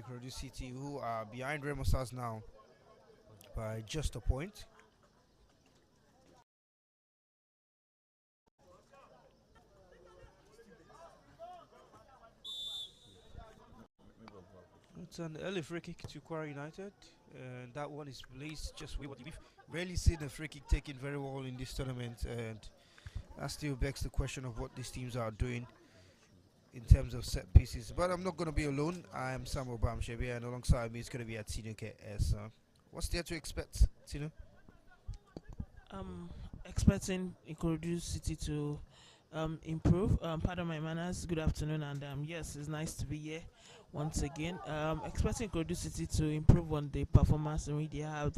Ikorodu City, who are behind Remo Stars now by just a point. It's an early free kick to Kwara United, and that one is placed just wayward. We've rarely seen a free kick taken very well in this tournament, and that still begs the question of what these teams are doing in terms of set pieces. But I'm not going to be alone. I am Samuel Bamshebe, and alongside me is going to be Atino KS. What's there to expect, Tino? Expecting Ikorodu City to improve. Pardon my manners. Good afternoon, and yes, it's nice to be here once again. Expecting Ikorodu City to improve on the performance we they had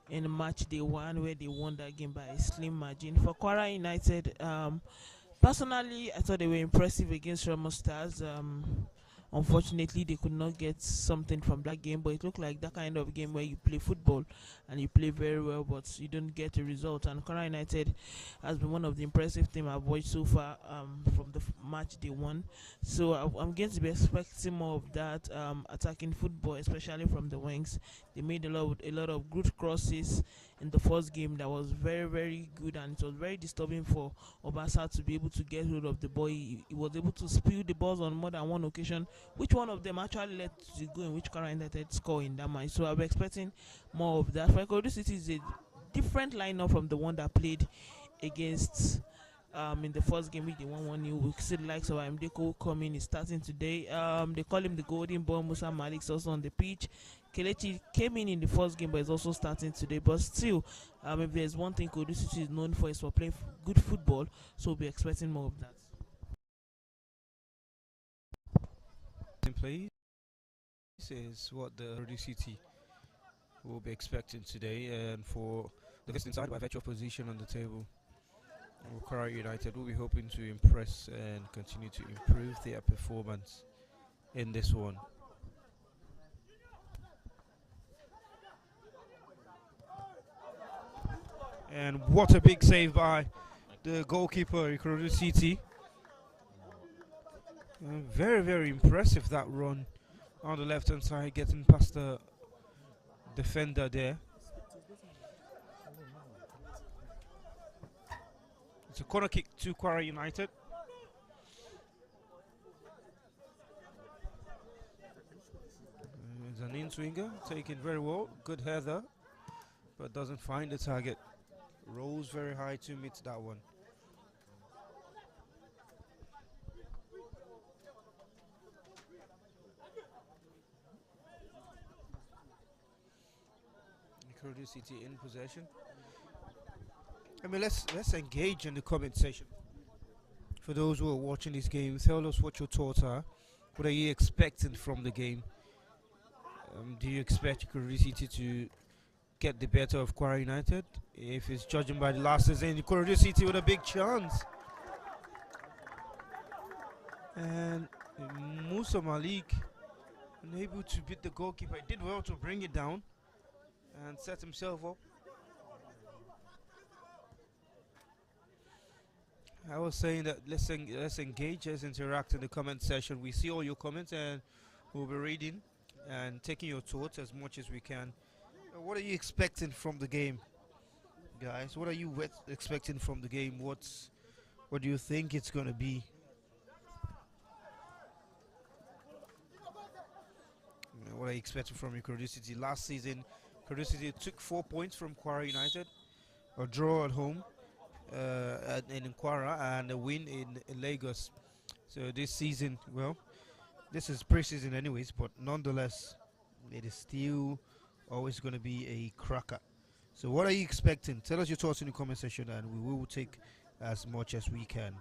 in match day one, where they won that game by a slim margin. For Kwara United, personally, I thought they were impressive against Remo Stars. Unfortunately, they could not get something from that game, but it looked like that kind of game where you play football and you play very well, but you don't get a result. And Kwara United has been one of the impressive teams I've watched so far from the match they won. So I'm going to be expecting more of that attacking football, especially from the wings. They made a lot of good crosses in the first game that was very, very good, and it was very disturbing for Obasa to be able to get hold of the ball. He was able to spill the balls on more than one occasion, which one of them actually led to the goal in which Kwara United score in that match. So I'm expecting more of that. For Ikorodu City is a different lineup from the one that played against in the first game which they won 1-0. We see the likes of Mdeko coming is starting today. They call him the golden boy. Musa Malik's also on the pitch. Kelechi came in the first game, but is also starting today. But still, if there's one thing Ikorodu City is known for, is for playing good football. So we'll be expecting more of that. Please, this is what the Ikorodu City will be expecting today, and for the first inside by virtue of position on the table. Kwara United will be hoping to impress and continue to improve their performance in this one. And what a big save by the goalkeeper, Ikorodu City. Very, very impressive, that run on the left hand side, getting past the defender there. It's a corner kick to Kwara United. It's an in-swinger, taken very well. Good header, but doesn't find the target. Rolls very high to meet that one. Ikorodu City in possession. I mean, let's engage in the comment section. For those who are watching this game, tell us what your thoughts are. What are you expecting from the game? Do you expect Ikorodu City to get the better of Kwara United? If it's judging by the last season, Ikorodu City with a big chance. And Musa Malik unable to beat the goalkeeper. He did well to bring it down and set himself up. I was saying that let's engage, let's interact in the comment section. We see all your comments and we'll be reading and taking your thoughts as much as we can. What are you expecting from the game, guys? What are you expecting from the game? What do you think it's going to be? What are you expecting from Ikorodu City? Last season, Ikorodu City took 4 points from Kwara United, a draw at home in Kwara, and a win in Lagos. So this season, well, this is pre-season anyways, but nonetheless, it is still always going to be a cracker. So what are you expecting? Tell us your thoughts in the comment section, and we will take as much as we can.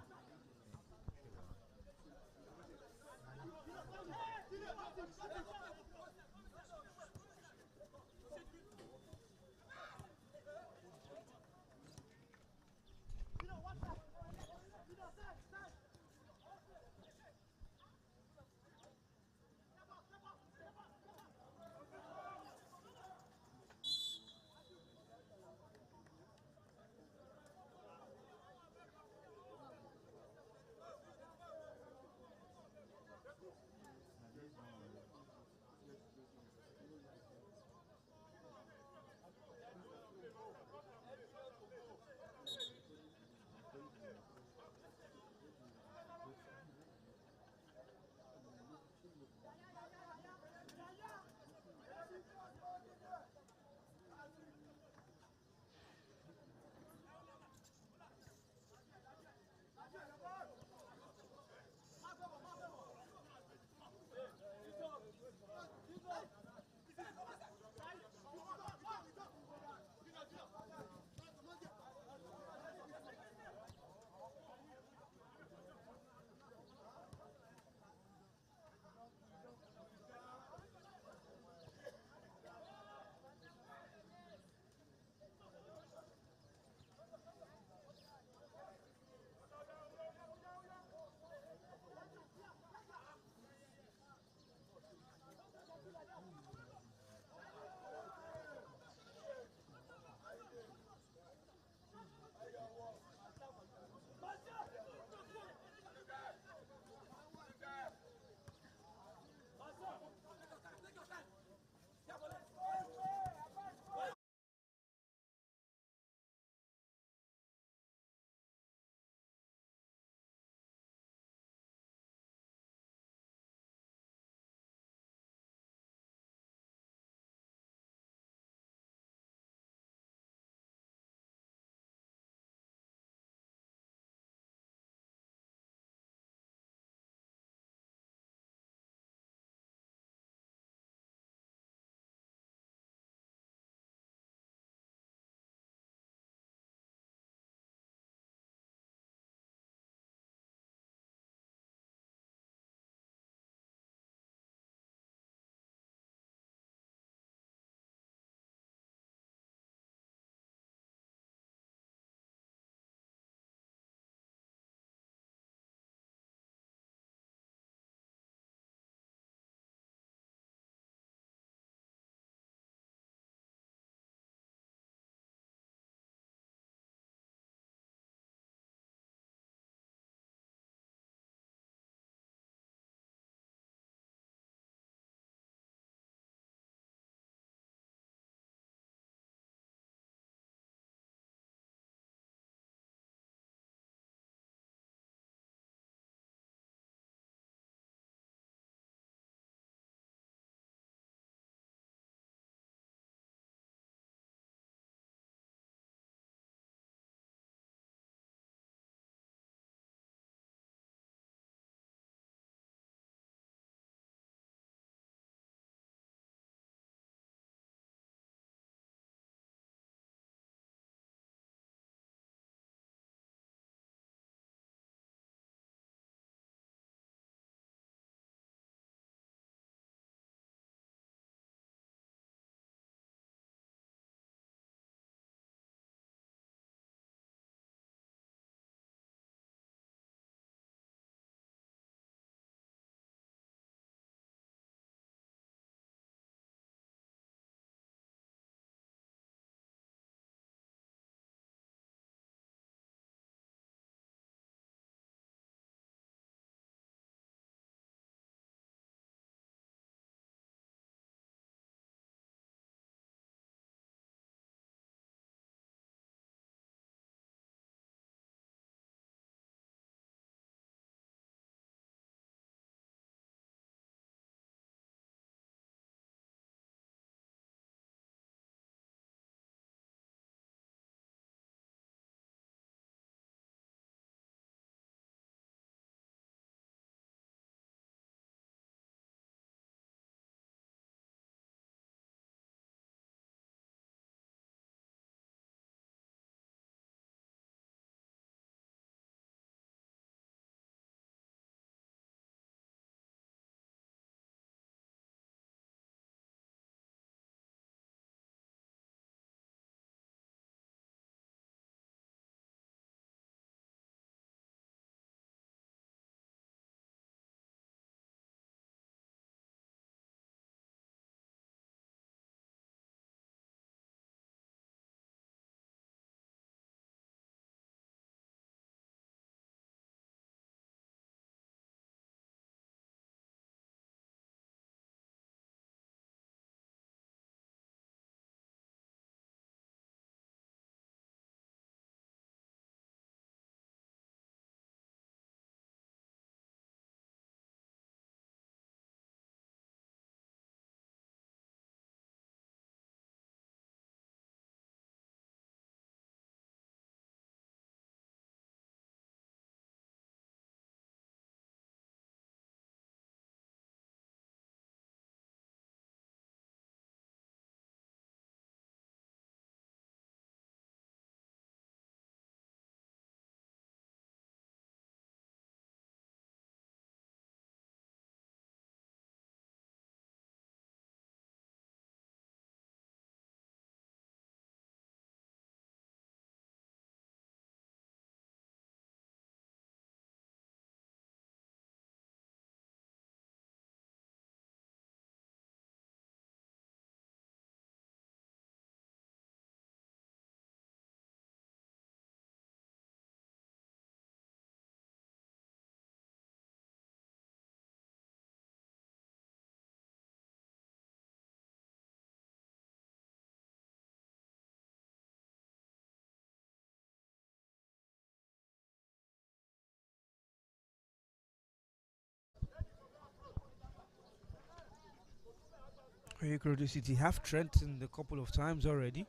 Ikorodu City have threatened a couple of times already,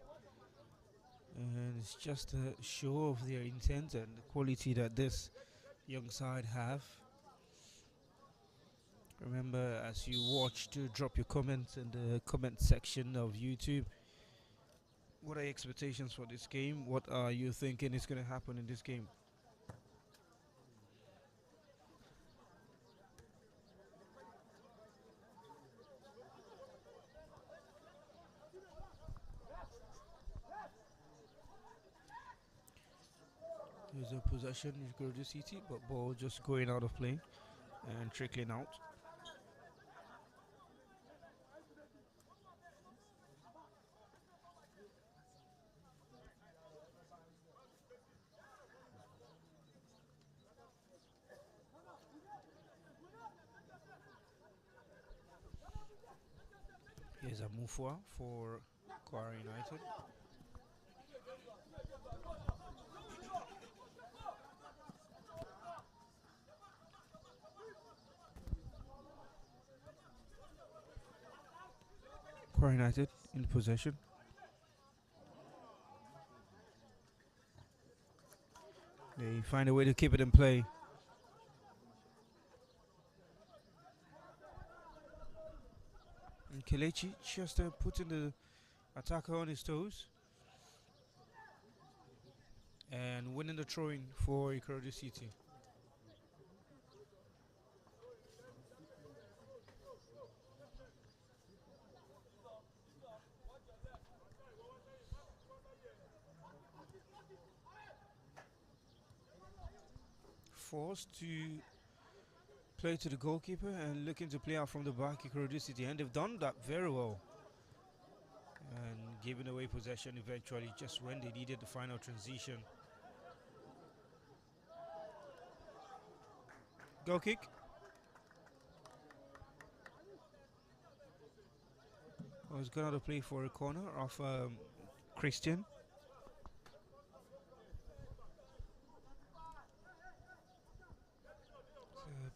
and it's just a show of their intent and the quality that this young side have. Remember, as you watch, to drop your comments in the comment section of YouTube. What are your expectations for this game? What are you thinking is going to happen in this game? There's a possession in Ikorodu City, but ball just going out of play and trickling out. Here's a Mufwa for Kwara United. Kwara United in possession. They find a way to keep it in play. And Kelechi just putting the attacker on his toes. And winning the throwing for Ikorodu City. Forced to play to the goalkeeper and looking to play out from the back, Ikorodu City, and they've done that very well. And giving away possession eventually just when they needed the final transition. Goal kick. I was going to play for a corner of Christian.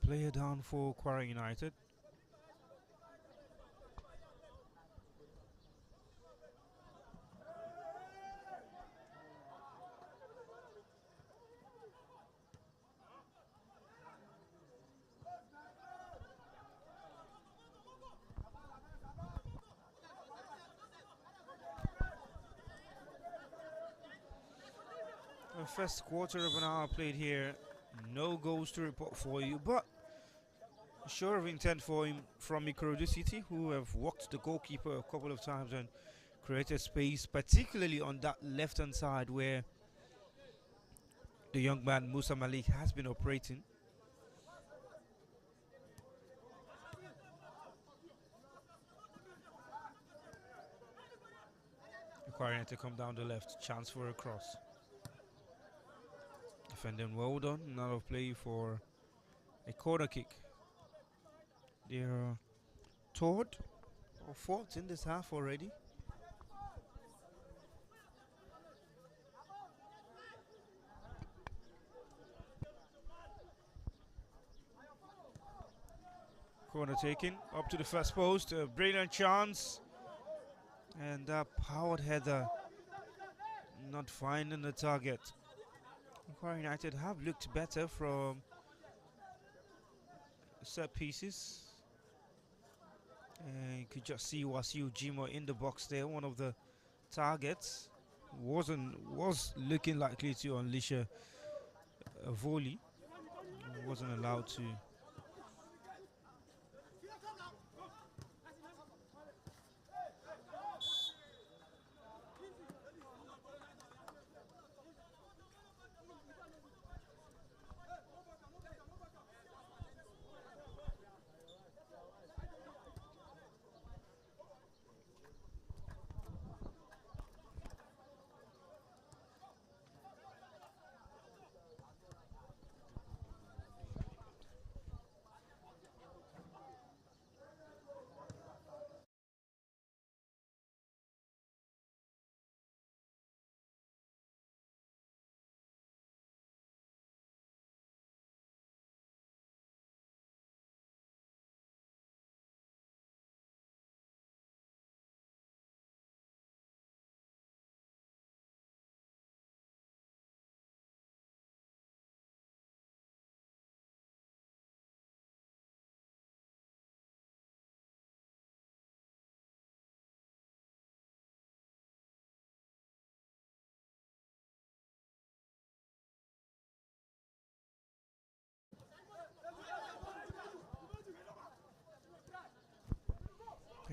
Player down for Kwara United. The first quarter of an hour played here. No goals to report for you, but a show of intent for him from Ikorodu City, who have walked the goalkeeper a couple of times and created space, particularly on that left-hand side where the young man Musa Malik has been operating. Requiring to come down the left, chance for a cross. Defending well done, not of play for a corner kick. They're third or fourth in this half already. Corner taken up to the first post, a brilliant chance, and that powered header not finding the target. Kwara United have looked better from set pieces. And you could just see Wasiu Jimo in the box there. One of the targets was looking likely to unleash a volley. Wasn't allowed to.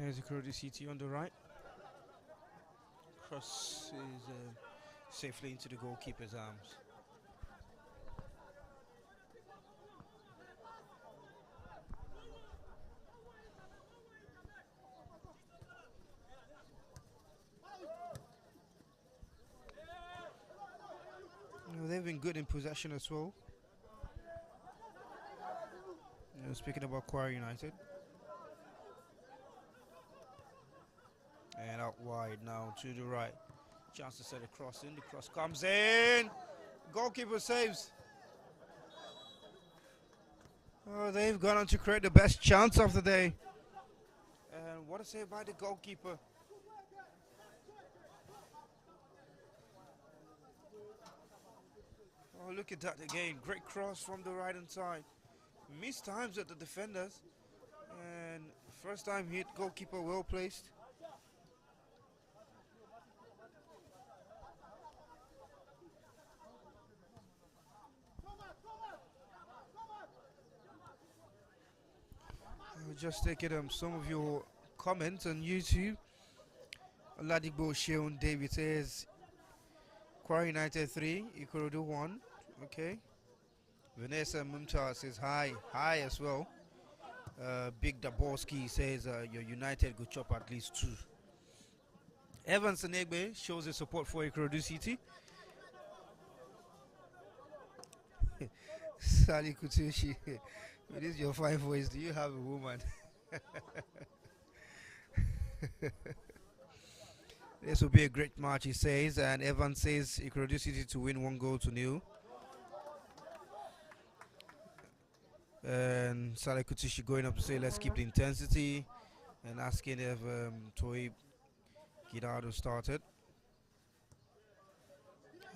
Here's Ikorodu City on the right. Cross is safely into the goalkeeper's arms. They've been good in possession as well. Speaking about Kwara United. And out wide now to the right. Chance to set a cross in. The cross comes in. Goalkeeper saves. Oh, they've gone on to create the best chance of the day. And what a save by the goalkeeper. Oh, look at that again. Great cross from the right hand side. Missed times at the defenders. And first time hit, goalkeeper well placed. I'll just take it some of your comments on YouTube. Ladibo Sheon David says Kwara United 3, Ikorodu 1. Okay. Vanessa Mumtaz says hi as well. Big Daborski says your United go chop at least 2. Evans Senegbe shows his support for Ikorodu City. Sally Kutushi, with this your fine voice, do you have a woman? This will be a great match, he says, and Evans says Ikorodu City to win 1-0. And Saleh Kutishi going up to say let's keep the intensity, and asking if Toy Girado started.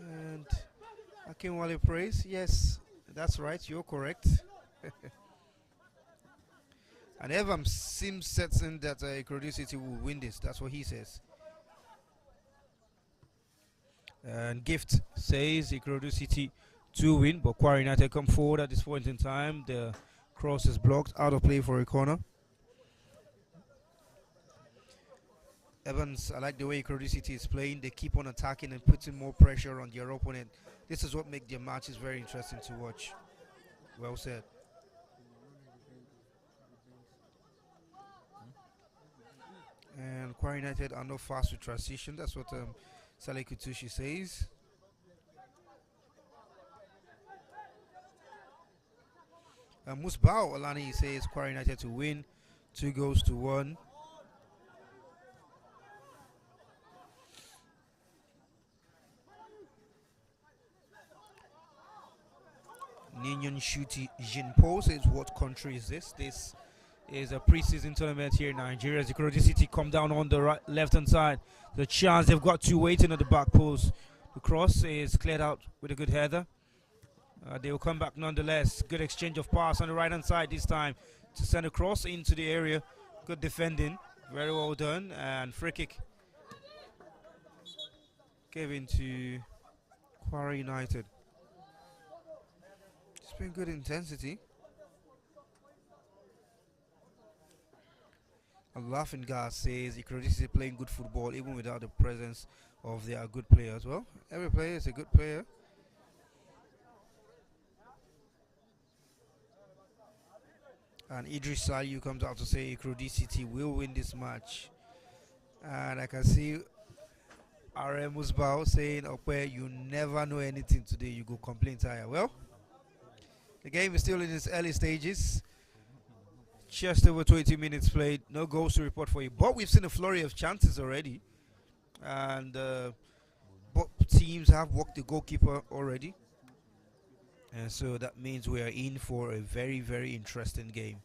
And Akinwale prays, yes, that's right, you're correct. And Evans seems certain that Ikorodu City will win this, that's what he says. And Gift says Ikorodu City to win, but Kwara United come forward at this point in time. The cross is blocked, out of play for a corner. Evans, I like the way Ikorodu City is playing. They keep on attacking and putting more pressure on their opponent. This is what makes their matches very interesting to watch. Well said. And Kwara United are not fast with transition. That's what Saleh Kutushi says. Musbao Alani says Kwara United to win 2-1. Ninyon Shuti Jinpo says, what country is this? This is a preseason tournament here in Nigeria. As Ikorodu City come down on the left hand side. The chance, they've got 2 waiting at the back post. The cross is cleared out with a good header. They will come back nonetheless. Good exchange of pass on the right hand side this time to send a cross into the area. Good defending, very well done, and free kick given to Kwara United. It's been good intensity. A laughing guy says Ikorodu is playing good football even without the presence of their good players. Well, every player is a good player. And Idris Sayu comes out to say Ikorodu City will win this match. And I can see RM Musbao saying, Okwe, you never know anything today, you go complain tire. Well, the game is still in its early stages. Just over 20 minutes played, no goals to report for you. But we've seen a flurry of chances already. And both teams have walked the goalkeeper already. And so that means we are in for a very, very interesting game.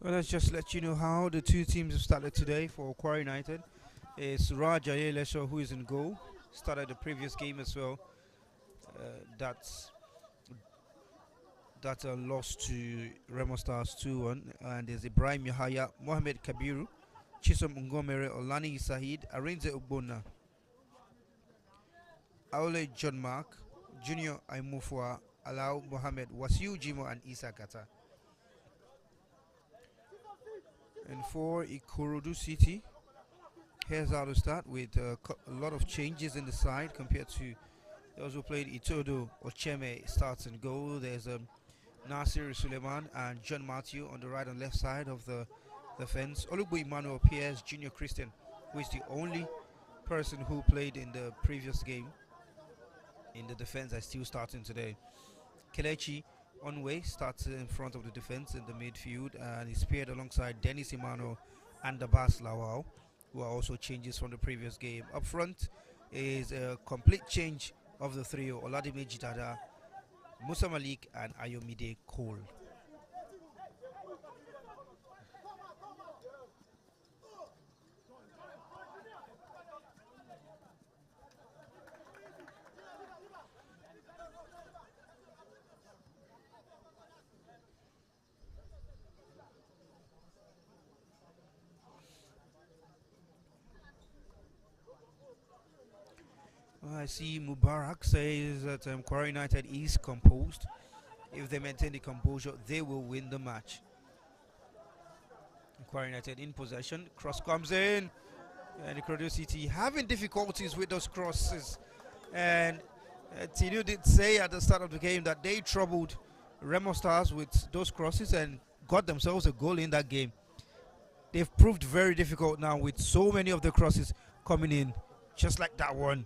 Well, let's just let you know how the two teams have started today for Kwara United. It's Raja Lesho who is in goal. Started the previous game as well. Uh, that's lost to Remo Stars 2-1. And there's Ibrahim Yahaya, Mohamed Kabiru, Chisom Ngomere, Olani Sahid, Arinze Ubona, Aule John Mark, Junior Aimufwa, Alau Mohamed, Wasiu Jimo, and Isa Kata. And for Ikorodu City, here's how to start with a lot of changes in the side compared to those who played. Itodo Ocheme starts in goal. There's Nasir Suleiman and John Matthew on the right and left side of the fence. Olugbo Emmanuel Pierce, Junior Christian, who is the only person who played in the previous game in the defense, is still starting today. Kelechi Onwe starts in front of the defense in the midfield, and he's paired alongside Dennis Emmanuel and Dabas Lawal, who are also changes from the previous game. Up front is a complete change of the trio: Oladime Jidada, Musa Malik, and Ayomide Cole. I see Mubarak says that Kwara United is composed. If they maintain the composure, they will win the match. Kwara United in possession. Cross comes in. And Ikorodu City having difficulties with those crosses. And Tinu did say at the start of the game that they troubled Remo Stars with those crosses and got themselves a goal in that game. They've proved very difficult now with so many of the crosses coming in, just like that one.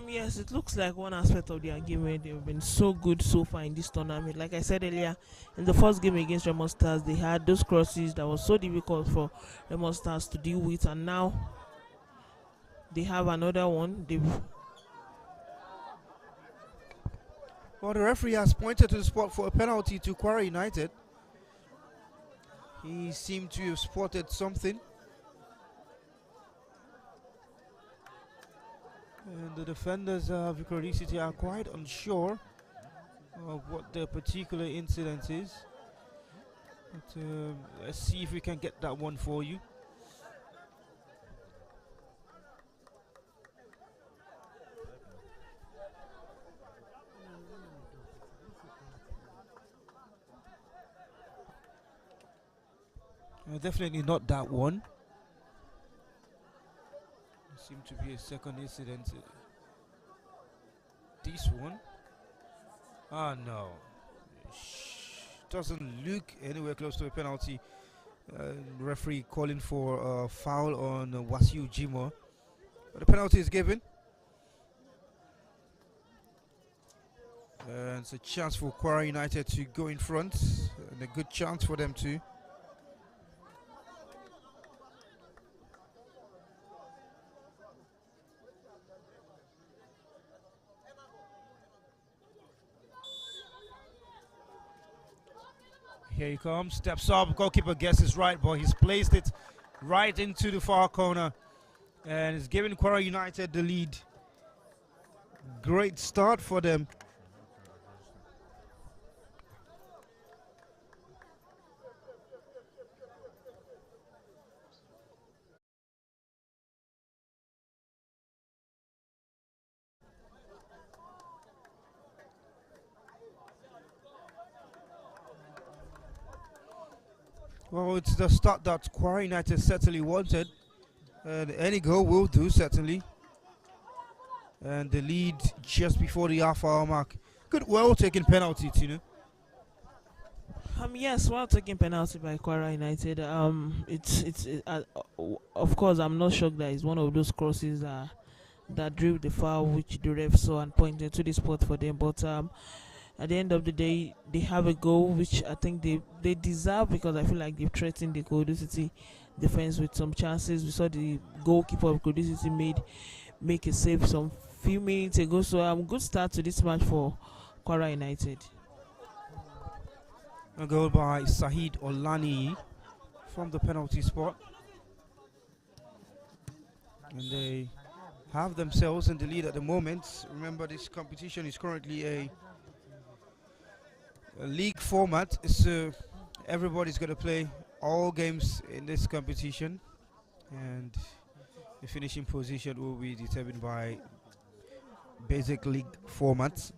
Yes, it looks like one aspect of their game where they've been so good so far in this tournament. Like I said earlier, in the first game against Remo Stars, they had those crosses that was so difficult for Remo Stars to deal with, and now they have another one. Well, the referee has pointed to the spot for a penalty to Kwara United. He seemed to have spotted something. And the defenders of Ikorodu City are quite unsure of what the particular incident is. But let's see if we can get that one for you. Definitely not that one. Seemed to be a second incident. This one? Ah, no. Doesn't look anywhere close to a penalty. Referee calling for a foul on Wasiu Jimo. But the penalty is given. And it's a chance for Kwara United to go in front. And a good chance for them too. Here he comes, steps up, goalkeeper guesses right, but he's placed it right into the far corner and is giving Kwara United the lead. Great start for them. Well, it's the start that Kwara United certainly wanted. And any goal will do, certainly. And the lead just before the half-hour mark. Good, well-taken penalty, Tino. Yes, well taken penalty by Kwara United. Of course, I'm not shocked that it's one of those crosses that drew the foul, which the ref saw and pointed to the spot for them. But at the end of the day, they have a goal, which I think they deserve, because I feel like they've threatened the Ikorodu City defense with some chances. We saw the goalkeeper of Ikorodu City make a save some few minutes ago. So good start to this match for Kwara United. A goal by Sahid Olani from the penalty spot. And they have themselves in the lead at the moment. Remember, this competition is currently a league format, so everybody's going to play all games in this competition, and the finishing position will be determined by basic league formats.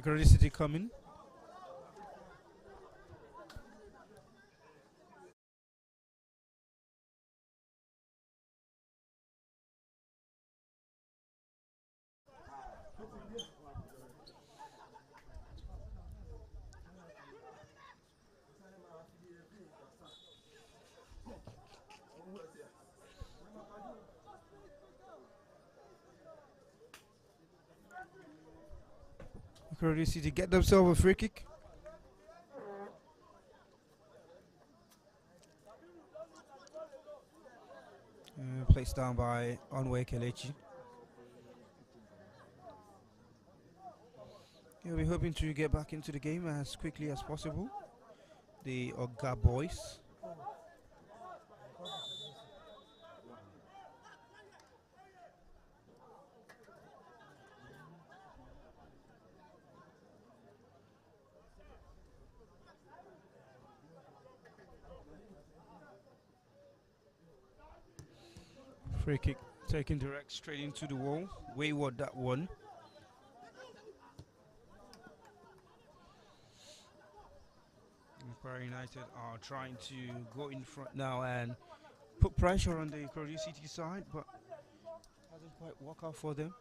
Ikorodu City coming. Ikorodu City get themselves a free kick. Placed down by Onwe Kelechi. Yeah, we're hoping to get back into the game as quickly as possible. The Oga boys. Free kick taken direct straight into the wall. Wayward that one. Kwara United are trying to go in front now and put pressure on the Ikorodu City side, but hasn't quite worked out for them.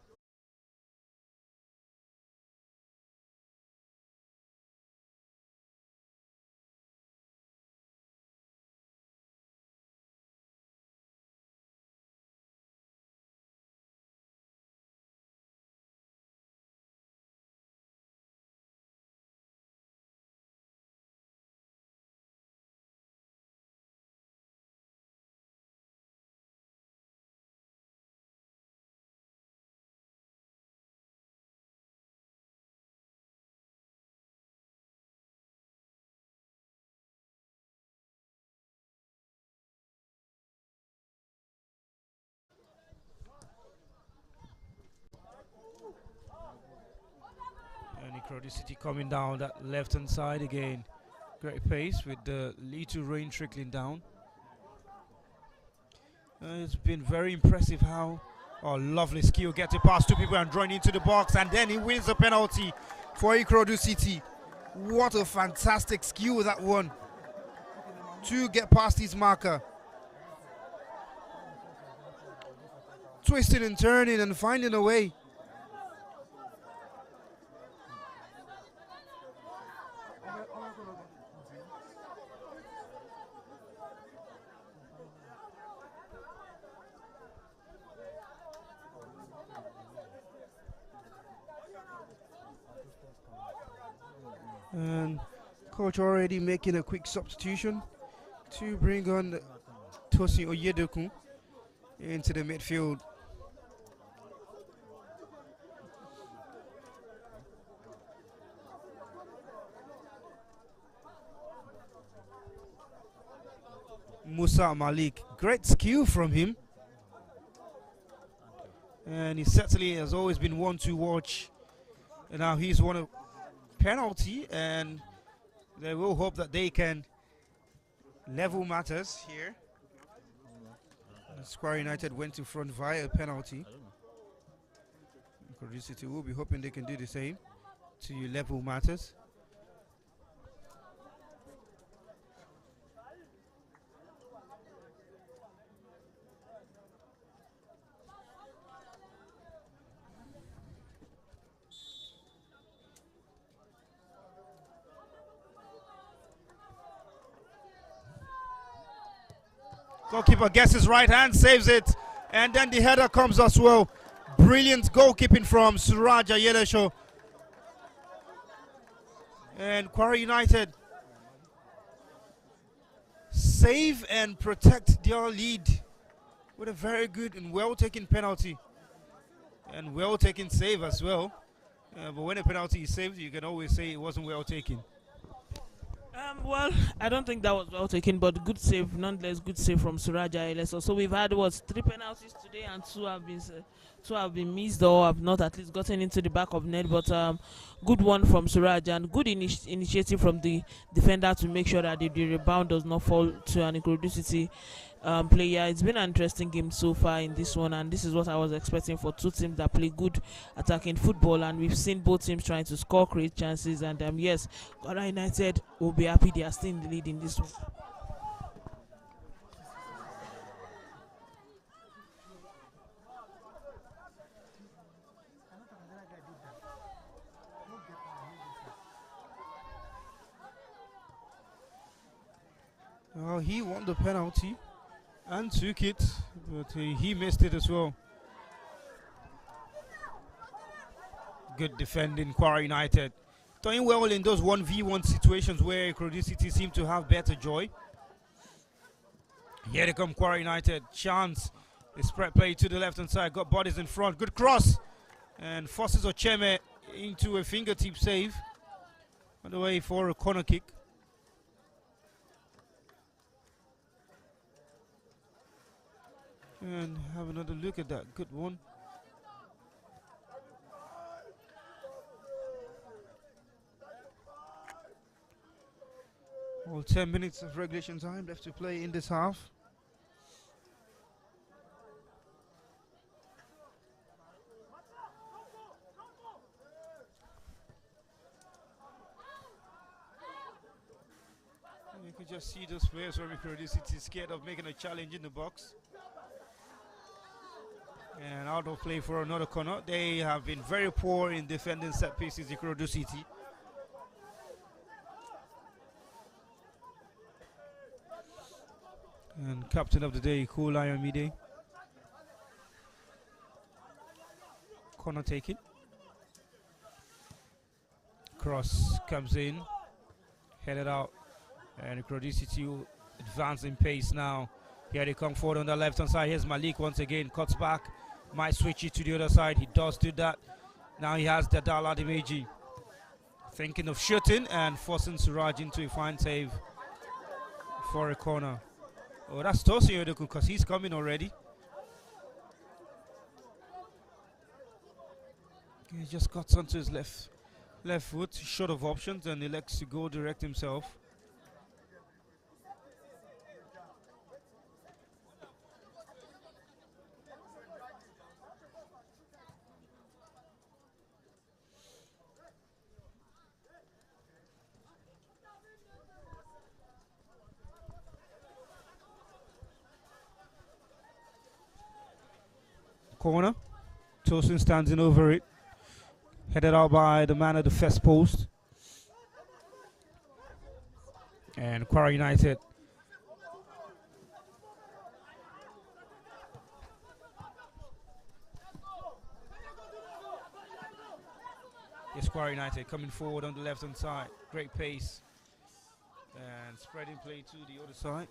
And Ikorodu City coming down that left hand side again. Great pace with the little rain trickling down. It's been very impressive how lovely skill getting past two people and drawing into the box, and then he wins the penalty for Ikorodu City. What a fantastic skill that one to get past his marker. Twisting and turning and finding a way. And coach already making a quick substitution to bring on Tosin Oyedeku into the midfield. Musa Malik, great skill from him, and he certainly has always been one to watch. And now he's won a penalty, and they will hope that they can level matters here. Kwara United went to front via a penalty. Ikorodu City will be hoping they can do the same to level matters. Goalkeeper gets his right hand, saves it, and then the header comes as well. Brilliant goalkeeping from Suraj Ayelesho. And Kwara United save and protect their lead with a very good and well taken penalty and well taken save as well. But when a penalty is saved, you can always say it wasn't well taken. Well, I don't think that was well taken, but good save, nonetheless. Good save from Suraja Eleso. So we've had what, three penalties today, and two have been missed or have not at least gotten into the back of net. But good one from Suraja and good initiative from the defender to make sure that the rebound does not fall to an Ikorodu City player. It's been an interesting game so far in this one, and this is what I was expecting for two teams that play good attacking football. And we've seen both teams trying to score, create chances, and yes, Kwara United will be happy they are still in the lead in this one. Well, he won the penalty and took it, but he missed it as well. Good defending, Kwara United. Doing well in those 1v1 situations where Ikorodu City seem to have better joy. Here they come, Kwara United. Chance. They spread play to the left hand side. Got bodies in front. Good cross. And forces Ocheme into a fingertip save. On the way for a corner kick. And have another look at that. Good one. Well, 10 minutes of regulation time left to play in this half. And you can just see those players from Ikorodu City scared of making a challenge in the box. And out of play for another corner. They have been very poor in defending set pieces, Ikorodu City. And captain of the day, Cool Ayomide. Corner taken. Cross comes in. Headed out. And Ikorodu City advance in pace now. Here they come forward on the left hand side. Here's Malik once again. Cuts back. Might switch it to the other side. He does do that. Now he has Dadala Dimeji. Thinking of shooting and forcing Suraj into a fine save for a corner. Oh, that's Tosin Yodoku because he's coming already. He just cuts onto his left foot, short of options, and elects to go direct himself. Corner. Tosin standing over it. Headed out by the man at the first post. And Kwara United. Yes, Kwara United coming forward on the left hand side. Great pace. And spreading play to the other side.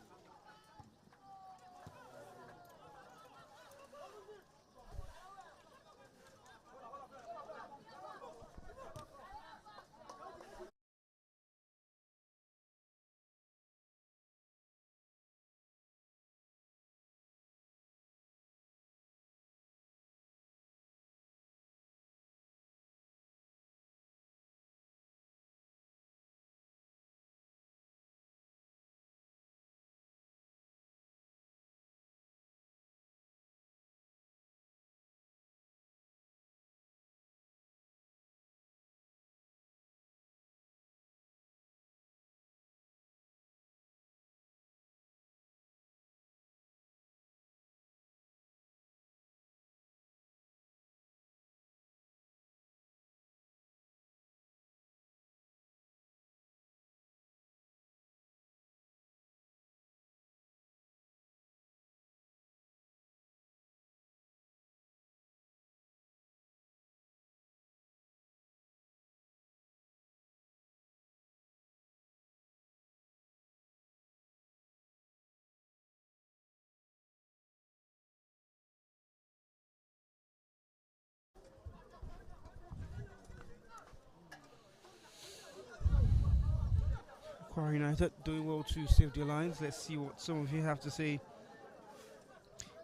Kwara United doing well to save their lines. Let's see what some of you have to say.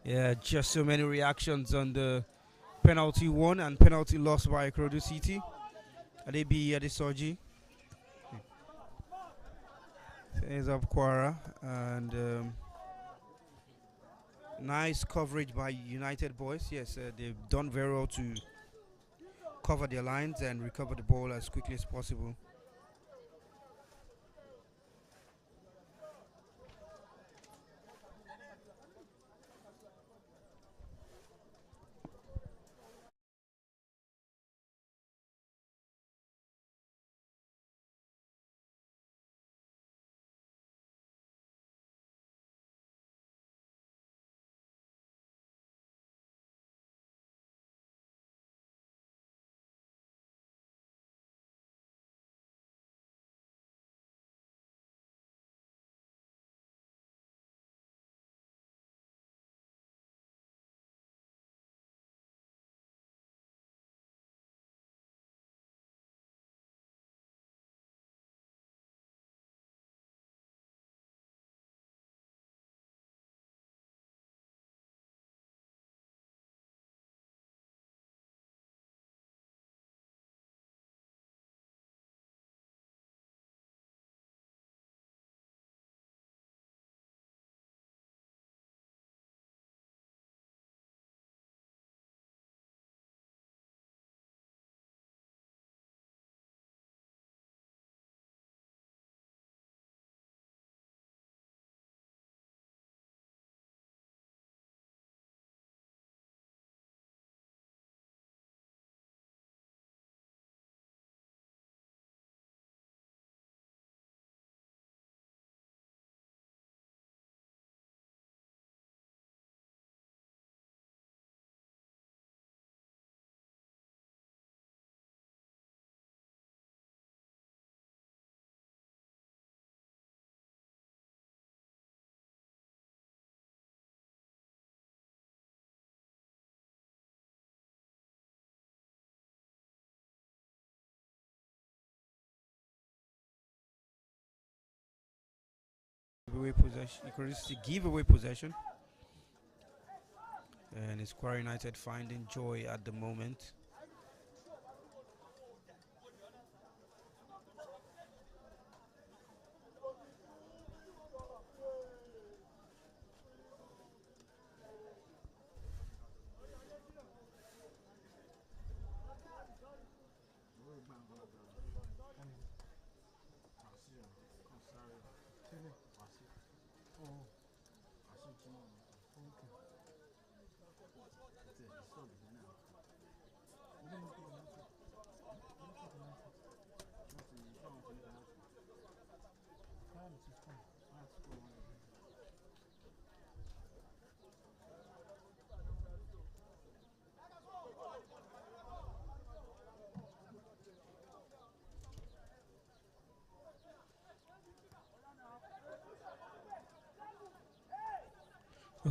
Yeah, just so many reactions on the penalty won and penalty lost by Ikorodu City. Adebi Adesoji. Here's up Kwara and nice coverage by United boys. Yes, they've done very well to cover their lines and recover the ball as quickly as possible. Giveaway possession. Ikorodu City give away possession. And it's Kwara United finding joy at the moment.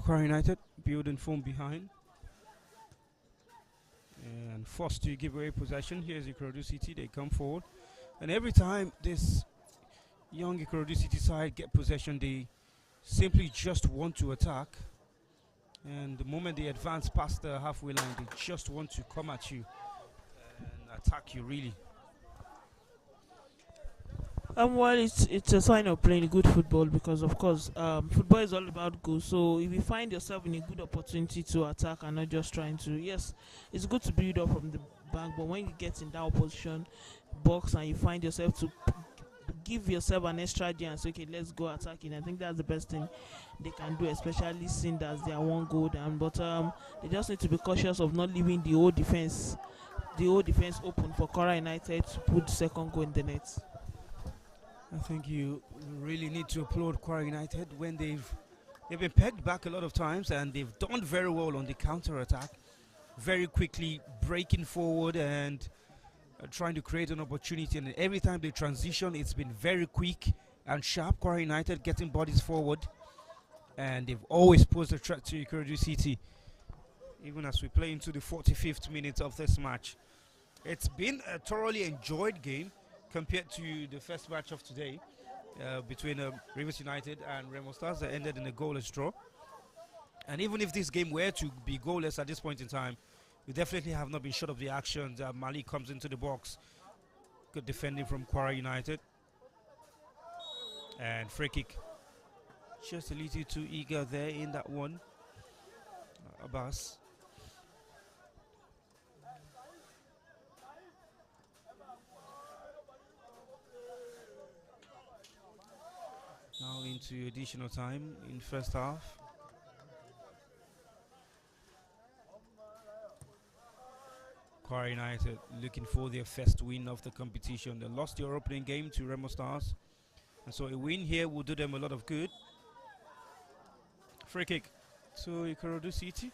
Kwara United building from behind and forced to give away possession. Here's Ikorodu City. They come forward, and every time this young Ikorodu City side get possession, they simply just want to attack. And the moment they advance past the halfway line, they just want to come at you and attack you, really. Well, it's a sign of playing good football because, of course, football is all about goals. So if you find yourself in a good opportunity to attack and not just trying to, yes, it's good to build up from the back. But when you get in that opposition box and you find yourself to give yourself an extra chance, okay, let's go attacking. I think that's the best thing they can do, especially seeing that they are one goal down. But they just need to be cautious of not leaving the whole defense open for Kwara United to put the second goal in the net. I think you really need to applaud Kwara United when they've been pegged back a lot of times and they've done very well on the counter attack, very quickly breaking forward and trying to create an opportunity. And every time they transition, it's been very quick and sharp. Kwara United getting bodies forward, and they've always posed a threat to Ikorodu City, even as we play into the 45th minute of this match. It's been a thoroughly enjoyed game compared to the first match of today. between Rivers United and Remo Stars that ended in a goalless draw. And even if this game were to be goalless at this point in time, we definitely have not been short of the action. Malik comes into the box. Good defending from Kwara United. And free kick. Just a little too eager there in that one. Abbas. Now into additional time in first half. Kwara United looking for their first win of the competition. They lost their opening game to Remo Stars, and so a win here will do them a lot of good. Free kick to Ikorodu City.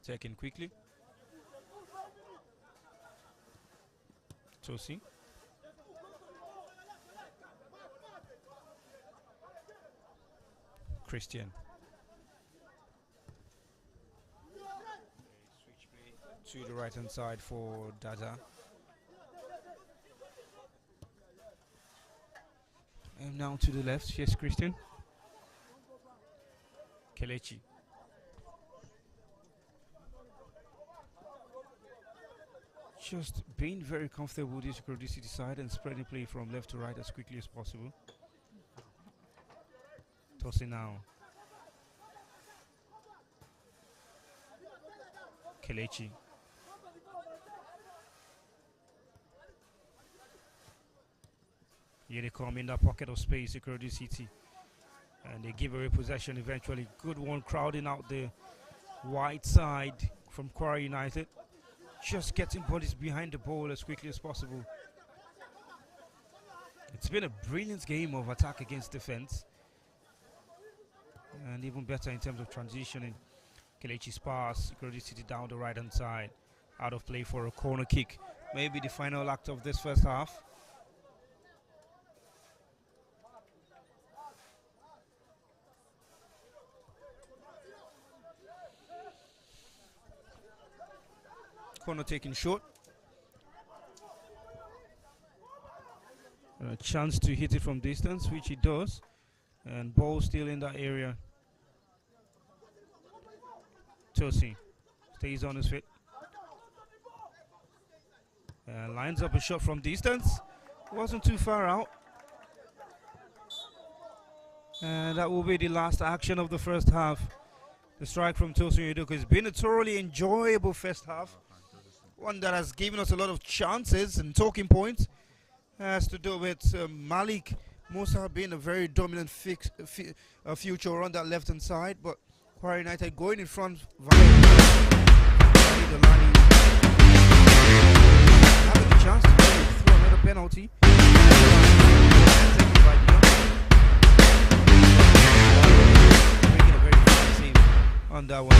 Taken quickly. Tosi. Christian. Switch play to the right hand side for Dada. And now to the left, yes, Christian. Kelechi. Just being very comfortable with this Ikorodu City side and spreading play from left to right as quickly as possible. Tossing now. Kelechi. Here they come in that pocket of space, Ikorodu City. And they give away possession eventually. Good one crowding out the wide side from Kwara United. Just getting bodies behind the ball as quickly as possible. It's been a brilliant game of attack against defense. And even better in terms of transitioning. Kelechi's pass, Ikorodu City down the right hand side. Out of play for a corner kick. Maybe the final act of this first half. Corner taken short. A chance to hit it from distance, which he does. And ball still in that area. Tosi stays on his feet. Lines up a shot from distance. Wasn't too far out. And that will be the last action of the first half. The strike from Tosin Udoka has been a thoroughly enjoyable first half. One that has given us a lot of chances and talking points. Has to do with Malik Musa being a very dominant future on that left hand side, but Kwara United going in front via the line. Having the chance to throw another penalty. Making a very fine save on that one.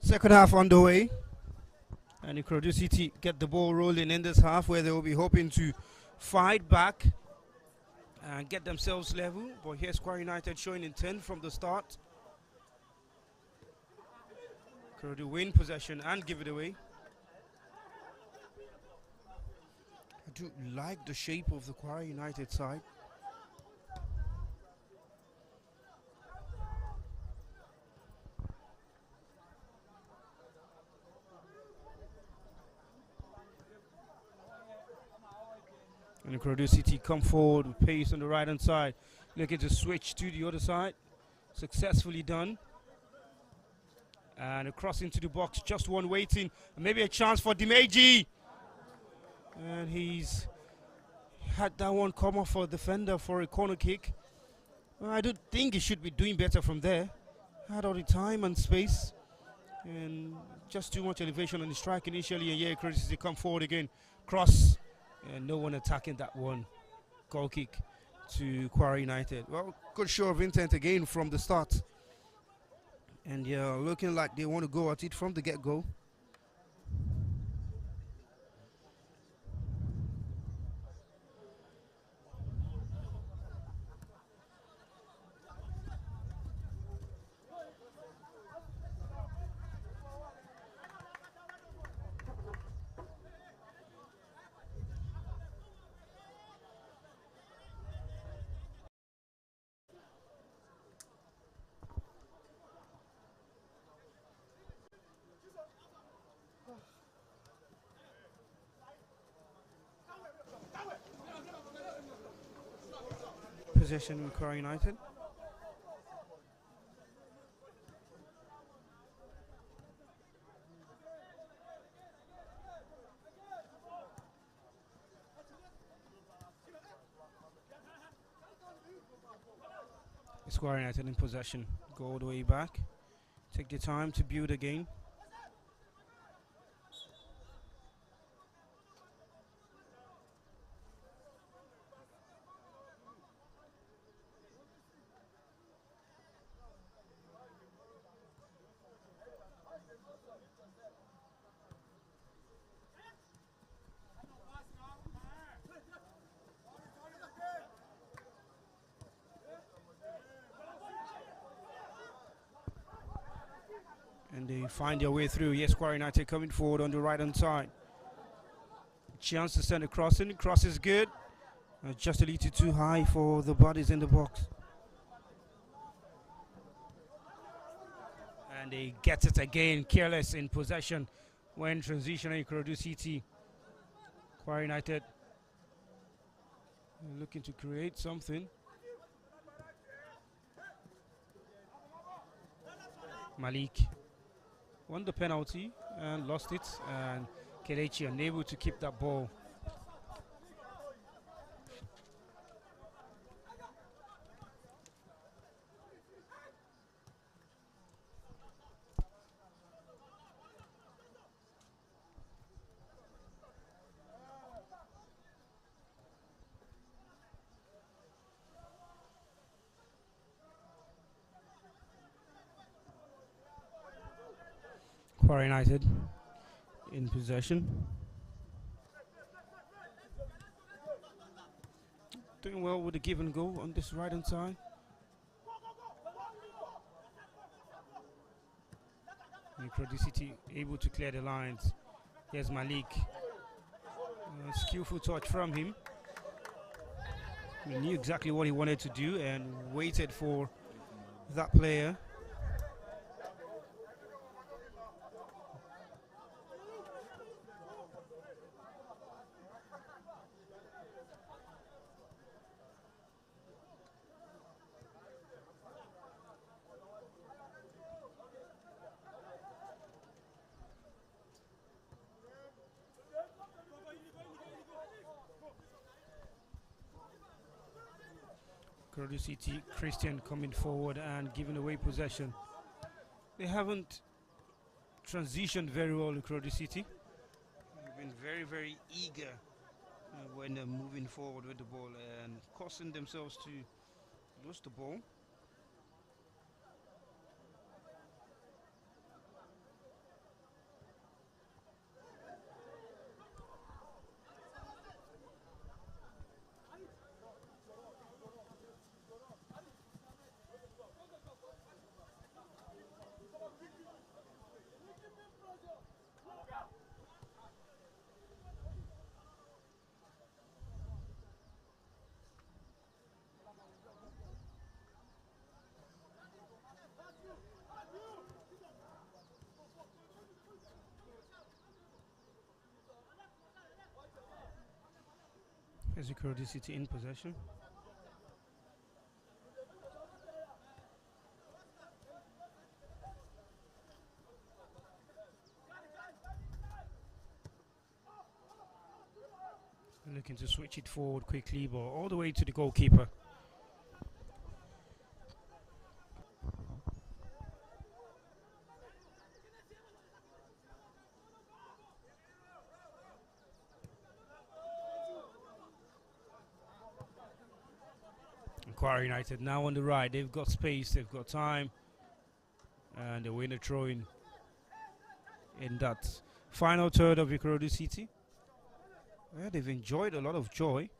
Second half underway. And Ikorodu City get the ball rolling in this half where they will be hoping to fight back and get themselves level. But here's Kwara United showing intent from the start. Ikorodu win possession and give it away. I do like the shape of the Kwara United side. And Ikorodu City come forward with pace on the right hand side, looking to switch to the other side. Successfully done. And a cross into the box, just one waiting. Maybe a chance for Dimeji. And he's had that one come off for a defender for a corner kick. Well, I don't think he should be doing better from there. Had all the time and space. And just too much elevation on the strike initially. And yeah, Ikorodu City come forward again. Cross. And no one attacking that one. Goal kick to Kwara United. Well, good show of intent again from the start. And yeah, looking like they want to go at it from the get-go. Possession with Kwara United. It's Kwara United in possession. Go all the way back. Take the time to build again. And they find their way through. Yes, Kwara United coming forward on the right hand side. Chance to send a cross in. Cross is good. Just a little too high for the bodies in the box. And they get it again. Careless in possession when transitioning. Ikorodu City. Kwara United looking to create something. Malik won the penalty and lost it, and Kelechi unable to keep that ball. Kwara United in possession. Doing well with the give and go on this right hand side. Ikorodu City able to clear the lines. Here's Malik. Skillful touch from him. He knew exactly what he wanted to do and waited for that player. Ikorodu City, Christian coming forward and giving away possession. They haven't transitioned very well, Ikorodu City. They've been very, very eager when they're moving forward with the ball and causing themselves to lose the ball. As Ikorodu City in possession. Looking to switch it forward quickly, but all the way to the goalkeeper. Kwara United now on the right. They've got space, they've got time, and they win a throw in that final third of Ikorodu City. Yeah, they've enjoyed a lot of joy.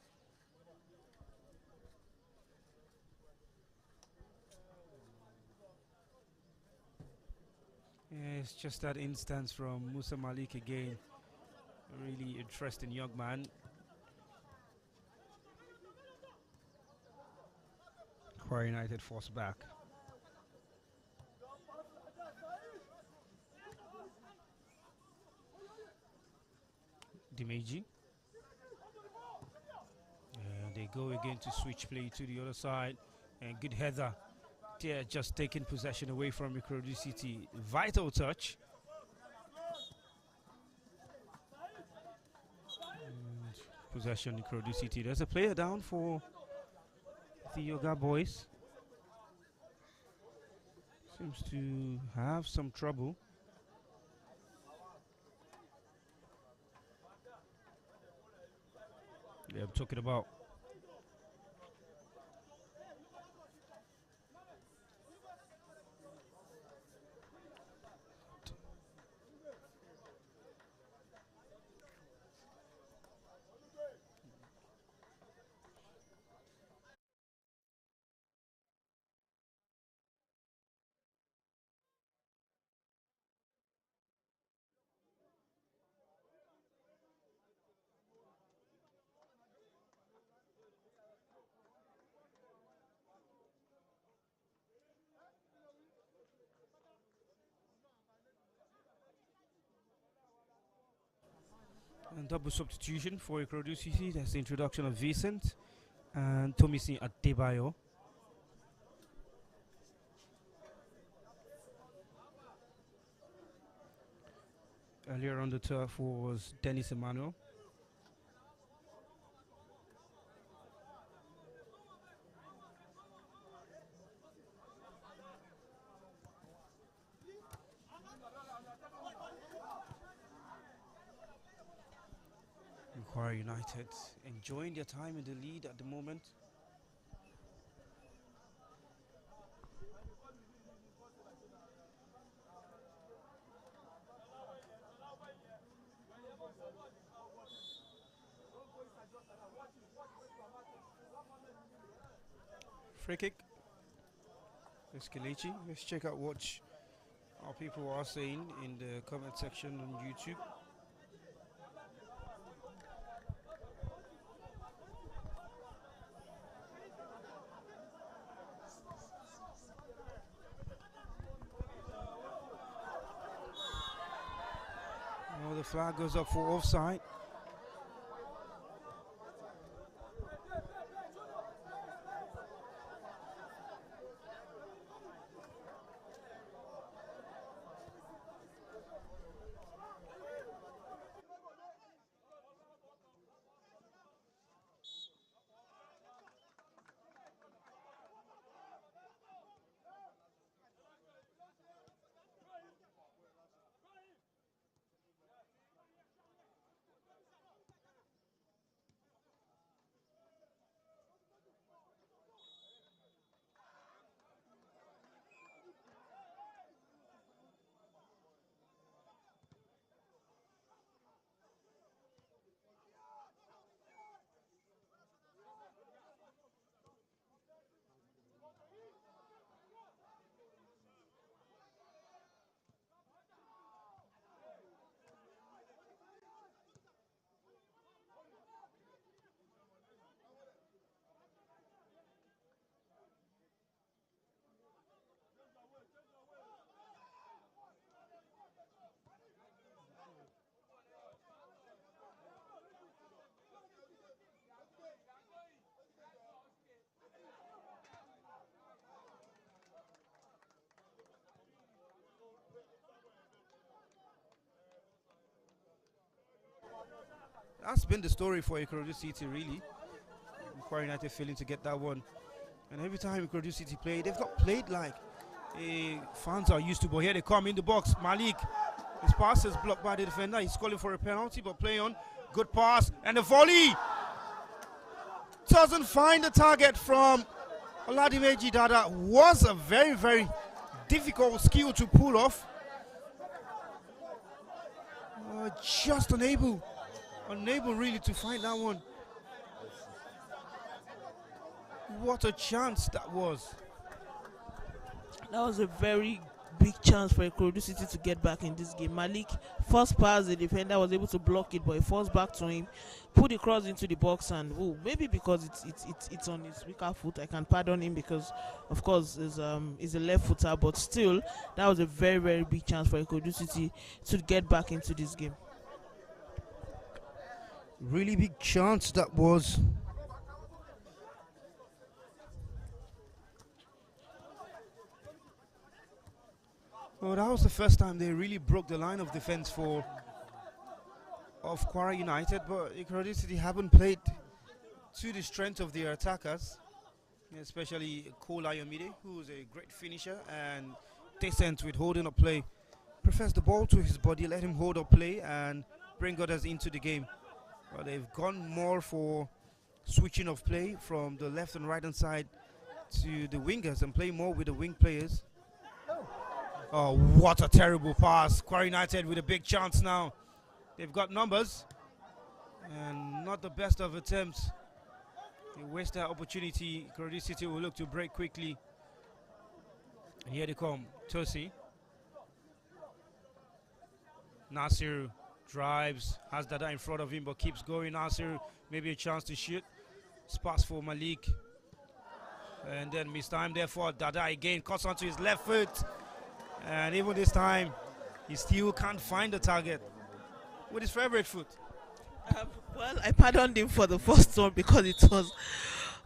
Yeah, it's just that instance from Musa Malik again. A really interesting young man. Kwara United forced back. Dimeji. They go again to switch play to the other side. And good header. They're just taking possession away from Ikorodu City. Vital touch. And possession Ikorodu City. There's a player down for the Yoga boys. Seems to have some trouble. Yeah, I'm talking about. And double substitution for Ikorodu City. That's the introduction of Vincent and Tomisi Adebayo. Earlier on the turf was Dennis Emmanuel. Kwara United enjoying their time in the lead at the moment. Free kick. It's Kelechi. Let's check out what our people are saying in the comment section on YouTube. Oh, the flag goes up for offside. that's been the story for Ikorodu City, really. Kwara United failing to get that one. And every time Ikorodu City play, they've not played like fans are used to. But here they come in the box. Malik, his pass is blocked by the defender. He's calling for a penalty, but play on. Good pass and the volley. Doesn't find the target from Oladimeji Dada. Was a very, very difficult skill to pull off. Just unable really to find that one. What a chance that was. That was a very big chance for Ikorodu City to get back in this game. Malik, first pass, the defender was able to block it, but it falls back to him, put the cross into the box, and maybe because it's on his weaker foot, I can pardon him because, of course, is a left footer, but still, that was a very, very big chance for Ikorodu City to get back into this game. Really big chance that was. Well, that was the first time they really broke the line of defense of Kwara United, but Ikorodu City haven't played to the strength of their attackers, especially Cole Ayomide, who is a great finisher and decent with holding up play. Prefers the ball to his body, let him hold up play and bring others into the game. But they've gone more for switching of play from the left and right hand side to the wingers and play more with the wing players. Oh, what a terrible pass. Kwara United with a big chance now. They've got numbers and not the best of attempts. They waste that opportunity. Ikorodu City will look to break quickly. And here they come. Tosi. Nasiru drives, has Dada in front of him but keeps going. Nasiru, maybe a chance to shoot. Pass for Malik. And then missed time there for Dada again. Cuts onto his left foot. And even this time, he still can't find the target with his favorite foot. Well, I pardoned him for the first one because it was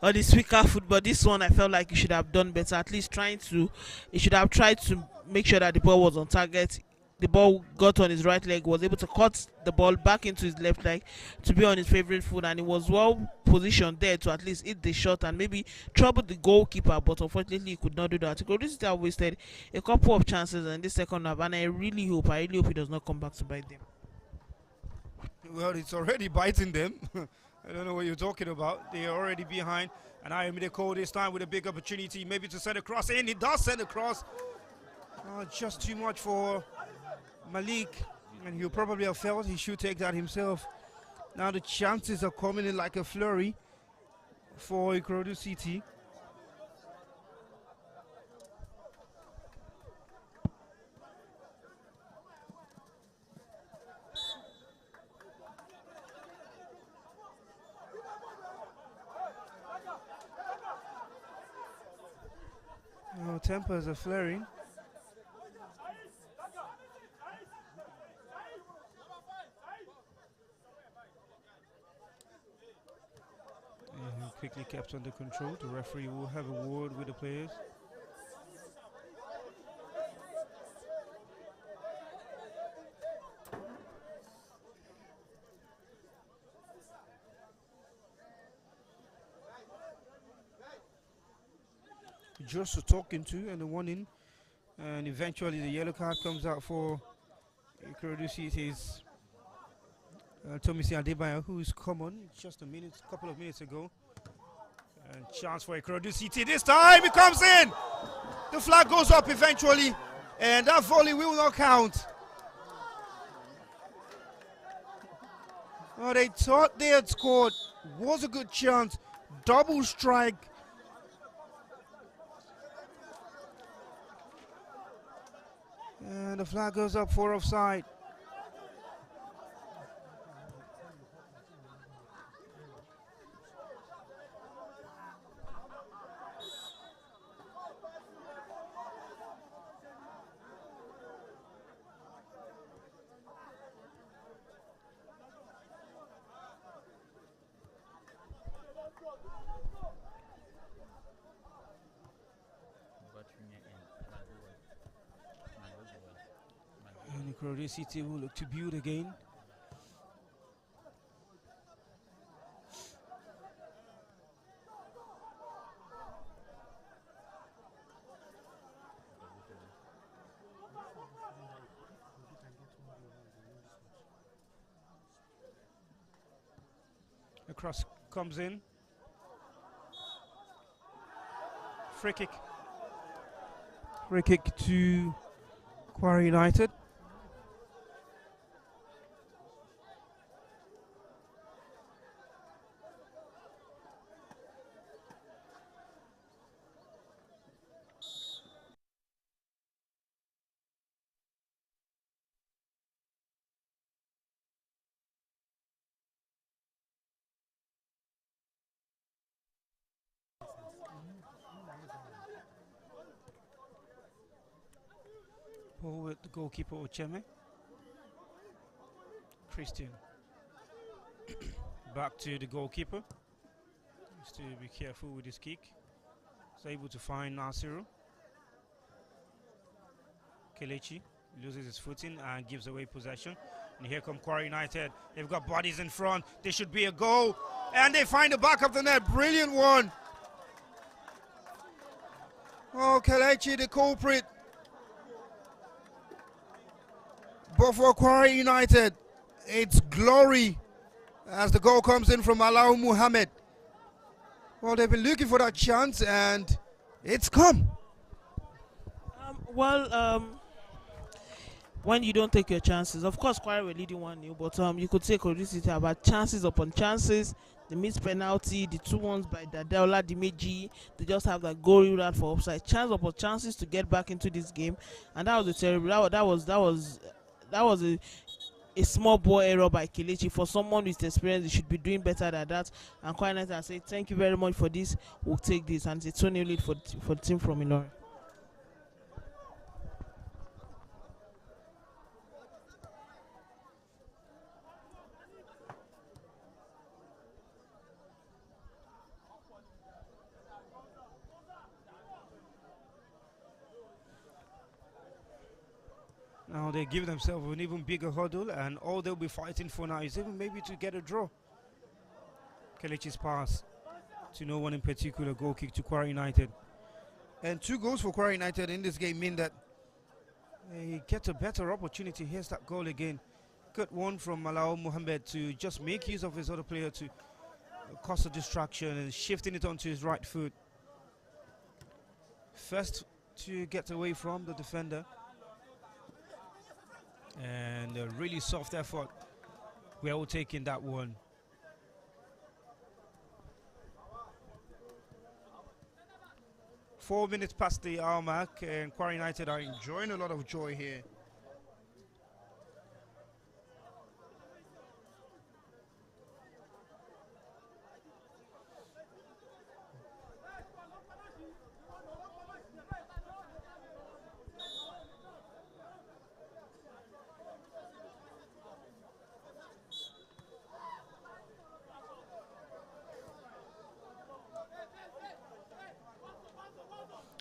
on his weaker foot, but this one I felt like he should have done better. At least he should have tried to make sure that the ball was on target. The ball got on his right leg, was able to cut the ball back into his left leg to be on his favorite foot, and he was well positioned there to at least hit the shot and maybe trouble the goalkeeper, but unfortunately he could not do that. Ikorodu City have wasted a couple of chances in this second half, and I really hope he does not come back to bite them. Well, it's already biting them. I don't know what you're talking about. They're already behind, and Ayomide Cole this time with a big opportunity, maybe to send a cross in. He does send a cross. Just too much for Malik, and he'll probably have felt he should take that himself. Now the chances are coming in like a flurry for Ikorodu City. Tempers are flaring. Quickly kept under control. The referee will have a word with the players. Just a talking to and a warning, and eventually the yellow card comes out for Ikorodu City's Tomisi Adebayo, who's come on just a couple of minutes ago. And chance for Ikorodu City. This time it comes in. The flag goes up eventually, and that volley will not count. Well, they thought they had scored. Was a good chance. Double strike. And the flag goes up for offside. And Ikorodu City will look to build again. cross comes in. Free kick. Free kick to Kwara United. Ball with the goalkeeper Ocheme. Christian. Back to the goalkeeper. Has to be careful with his kick. He's able to find Nasiru. Kelechi loses his footing and gives away possession. And here come Kwara United. They've got bodies in front. There should be a goal. And they find the back of the net. Brilliant one. Oh, Kelechi, the culprit. But for Kwara United, it's glory as the goal comes in from Alao Muhammad. Well, they've been looking for that chance and it's come. When you don't take your chances, of course, Kwara were leading 1-0, but you could say Ikorodu City about chances upon chances. The missed penalty, the 2 ones by Dadeola Dimeji, they just have that goal ruled out for offside. Chance upon chances to get back into this game, and that was a terrible. That was a small ball error by Kelechi. For someone with experience, they should be doing better than that. And Kwara United, I say thank you very much for this. We'll take this, and it's a 2-0 lead for the team from Ilorin. Now they give themselves an even bigger hurdle, and all they'll be fighting for now is even maybe to get a draw. Kelechi's pass to no one in particular, goal kick to Kwara United. And 2 goals for Kwara United in this game mean that they get a better opportunity. Here's that goal again. Good one from Alao Muhammad to just make use of his other player to cause a distraction and shifting it onto his right foot. First to get away from the defender. And a really soft effort. Well taking that one. Four minutes past the hour mark, and Kwara United are enjoying a lot of joy here.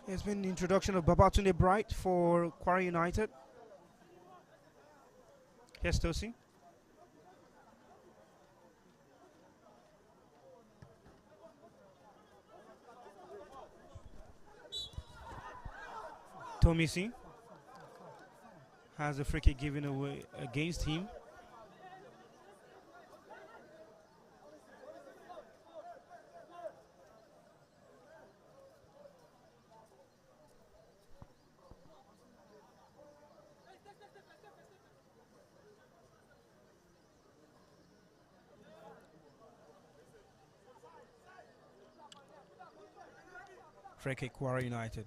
There's been the introduction of Babatunde Bright for Kwara United. Here's Tosin. Tomisi has a free kick given away against him. Free kick Kwara United.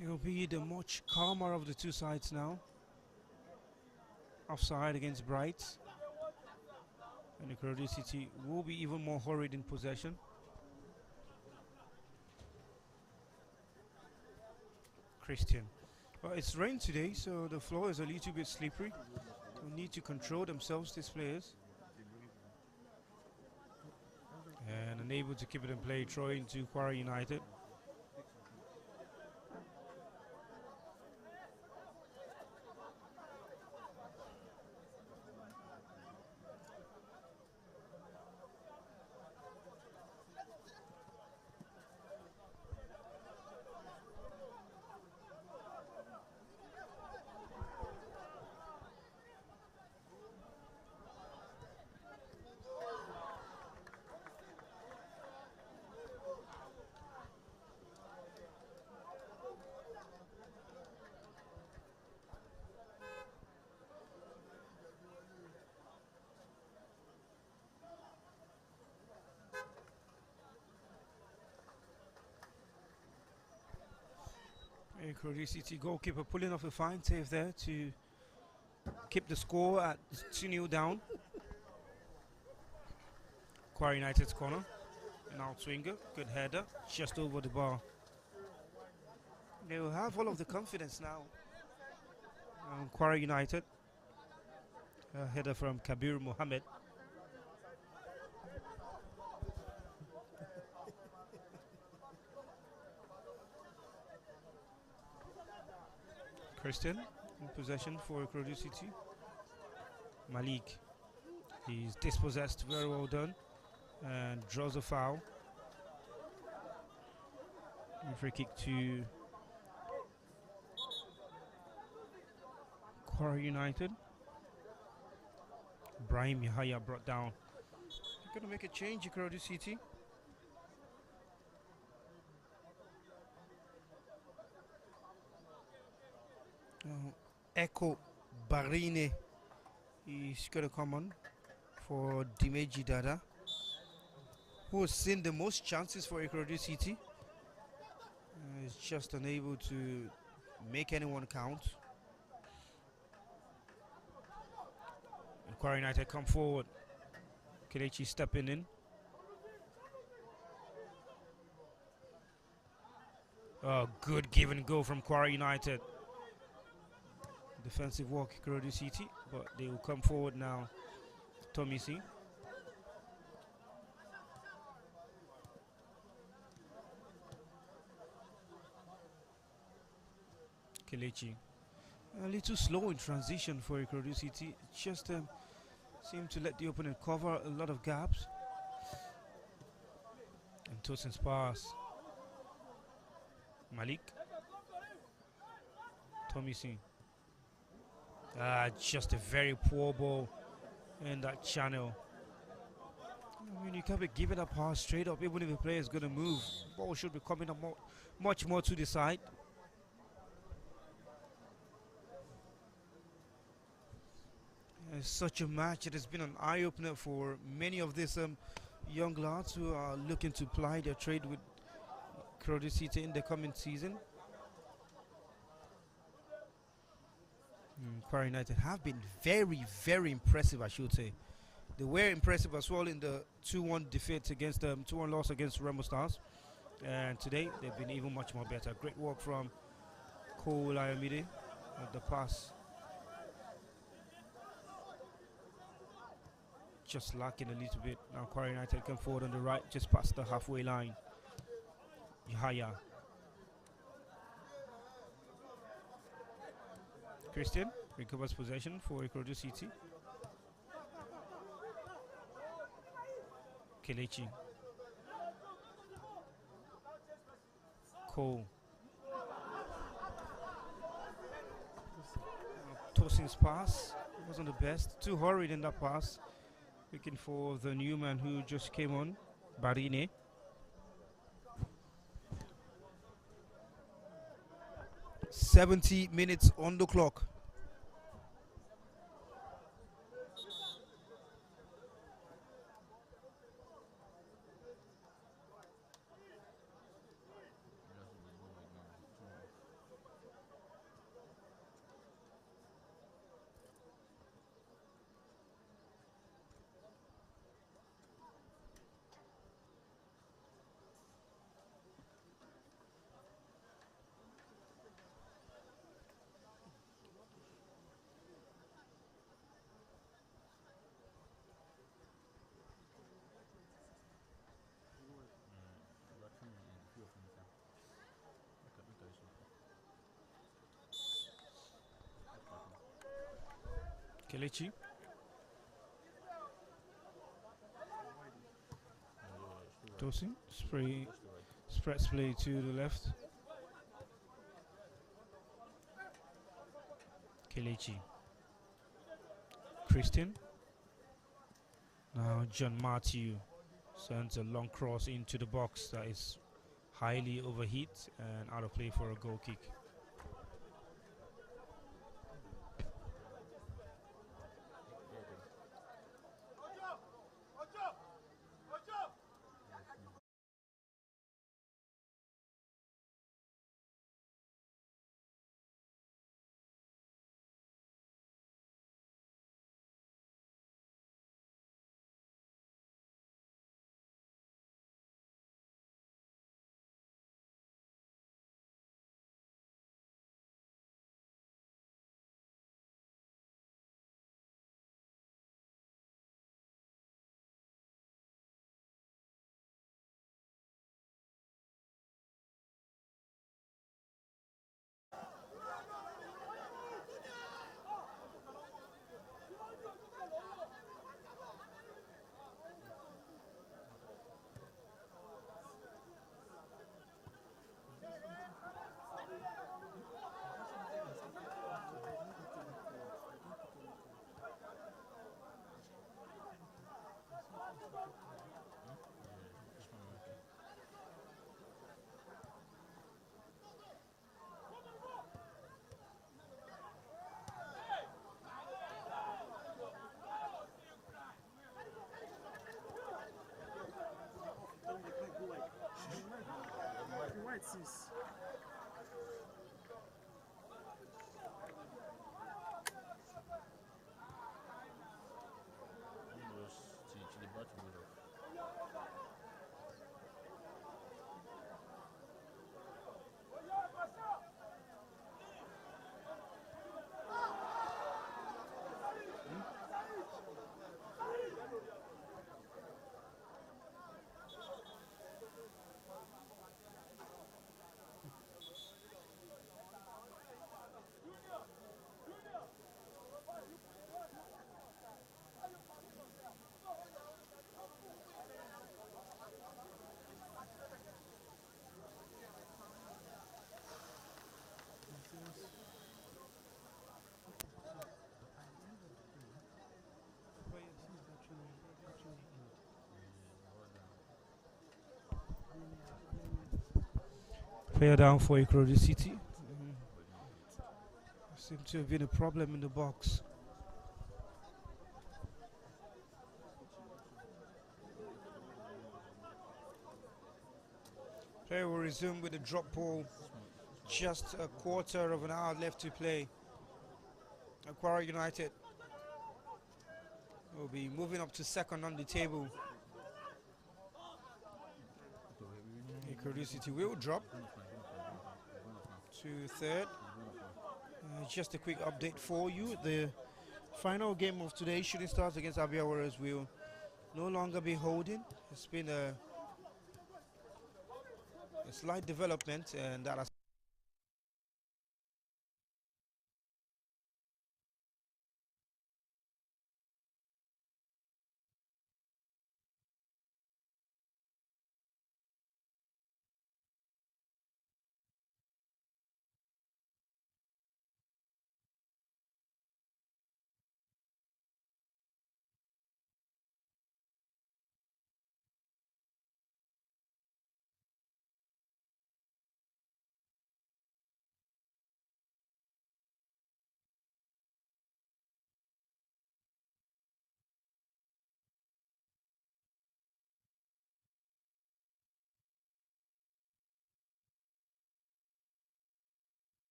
It will be the much calmer of the two sides now. Offside against Bright. And Ikorodu City will be even more hurried in possession. Christian. Well, it's rain today, so the floor is a little bit slippery. They'll need to control themselves, these players. unable to keep it in play. Throw into Kwara United. Ikorodu City goalkeeper pulling off a fine save there to keep the score at 2-0 down. Kwara United's corner. An outswinger, good header, just over the bar. They will have all of the confidence now. Kwara United. A header from Kabir Mohammed. Christian in possession for Ikorodu City. Malik. He's dispossessed, very well done. And draws a foul. And free kick to Kwara United. Brahim Yahya brought down. They're going to make a change, Ikorodu City. Echo Barine is going to come on for Dimeji Dada, who has seen the most chances for Ikorodu City. Is just unable to make anyone count. And Kwara United come forward. Kelechi stepping in. Oh, good give and go from Kwara United. Defensive work, Ikorodu City, but they will come forward now. Tommy C. Kelechi. A little slow in transition for Ikorodu City. Just seem to let the opponent cover a lot of gaps. And Tosin's pass. Malik. Tommy C. Just a very poor ball in that channel. I mean, you can't be giving a pass straight up, even if the player is going to move. Ball should be coming up much more to the side. It's such a match. It has been an eye-opener for many of these young lads who are looking to ply their trade with Ikorodu City in the coming season. Kwara United have been very, very impressive, I should say. They were impressive as well in the 2-1 defeat against 2-1 loss against Remo Stars. And today they've been even much more better. Great work from Cole Ayomide at the pass. Just lacking a little bit. Now Kwara United come forward on the right, just past the halfway line. Yahya. Christian recovers possession for Ikorodu City. Kelechi. Cole. Tosin's pass wasn't the best. Too hurried in that pass. Looking for the new man who just came on, Barine. .70 on the clock. Kelechi. Tosin. Spreads play to the left. Kelechi. Christian. Now John Matthew sends a long cross into the box that is highly overheat and out of play for a goal kick. Player down for Ikorodu City. Seems to have been a problem in the box. Play will resume with a drop ball. Just a quarter of an hour left to play. Kwara United will be moving up to second on the table. Ikorodu City will drop to third. Just a quick update for you. The final game of today, Shooting Stars against Abia Warriors, will no longer be holding. It's been a slight development, and that has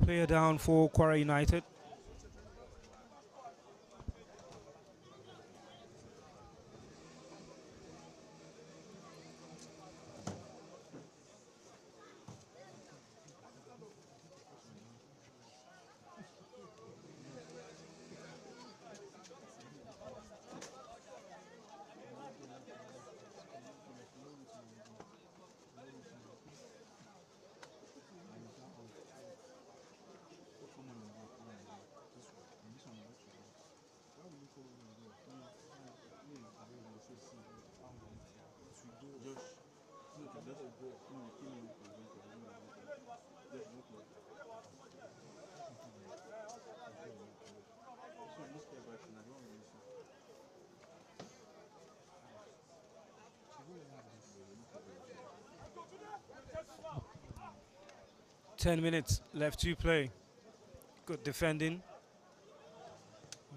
Player down for Kwara United. Ten minutes left to play. Good defending.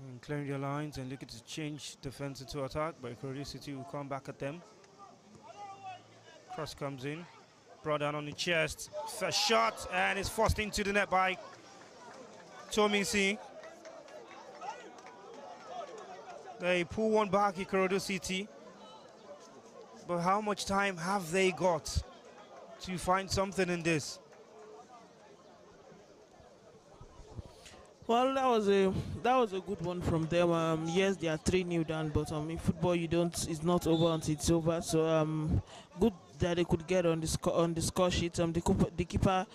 And clearing their lines and looking to change defense into attack, but Ikorodu City will come back at them. Cross comes in, brought down on the chest. First shot, and it's forced into the net by Tomisi. They pull one back, Ikorodu City. But how much time have they got to find something in this? Well, that was a good one from them. Yes, they are 3-0 down, but in football, it's not over until it's over. So good that they could get on the score sheet. The keeper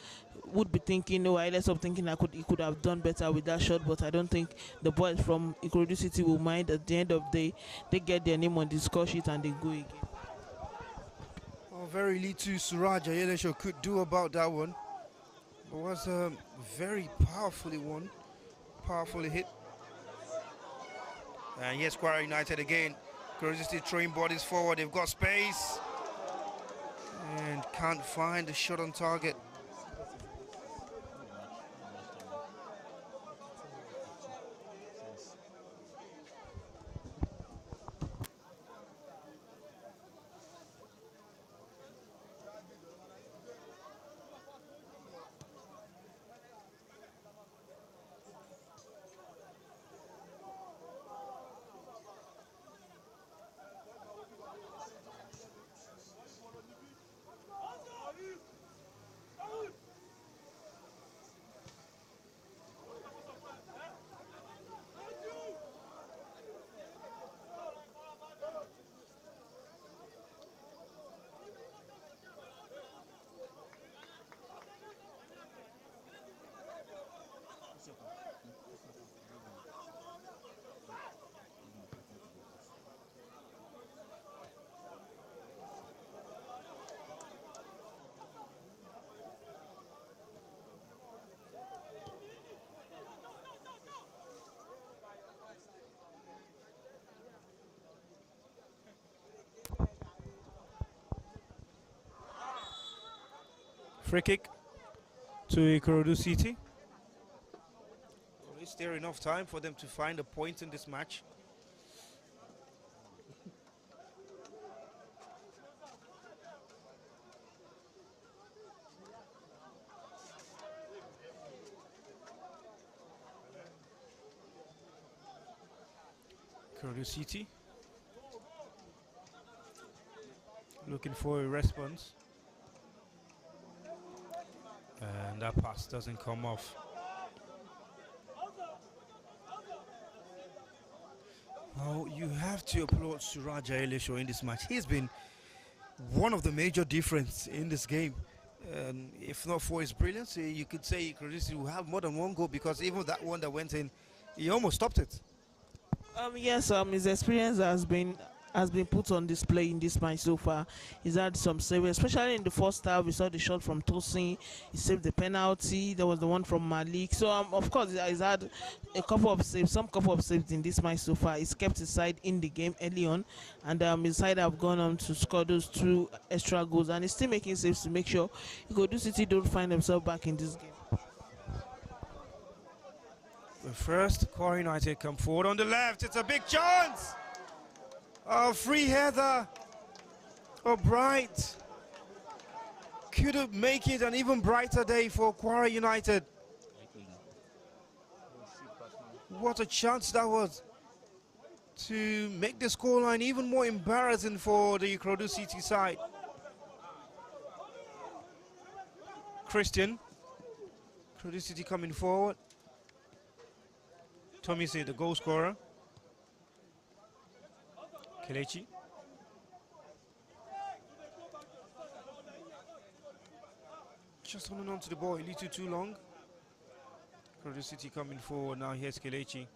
would be thinking, no, I let up thinking he could have done better with that shot, but I don't think the boys from Ikorodu City will mind. At the end of the day, they get their name on the score sheet and they go again. Well, very little Suraj Ayelesho could do about that one. It was a very powerfully hit. And yes, Kwara United again. Ikorodu City throwing bodies forward. They've got space and can't find the shot on target. Free kick to Ikorodu City. Well, is there enough time for them to find a point in this match? Ikorodu City looking for a response. And that pass doesn't come off. Well, you have to applaud Suraj Ayelesho in this match. He's been one of the major difference in this game. If not for his brilliance, you could say Ikorodu will have more than one goal, because even that one that went in, he almost stopped it. Yes, his experience has been put on display in this match so far. He's had some saves, especially in the first half. We saw the shot from Tosin. He saved the penalty. There was the one from Malik. So of course, he's had some couple of saves in this match so far. He's kept his side in the game early on, and his side have gone on to score those 2 extra goals, and he's still making saves to make sure Ikorodu City don't find themselves back in this game. But first, Kwara United come forward on the left. It's a big chance. A free header. Bright. Could make it an even brighter day for Kwara United. What a chance that was to make the scoreline even more embarrassing for the Ikorodu City side. Christian, Ikorodu City coming forward. Tomise, the goal scorer. Kelechi. Just holding on to the ball a little too long. Ikorodu City coming forward now. Here's Kelechi.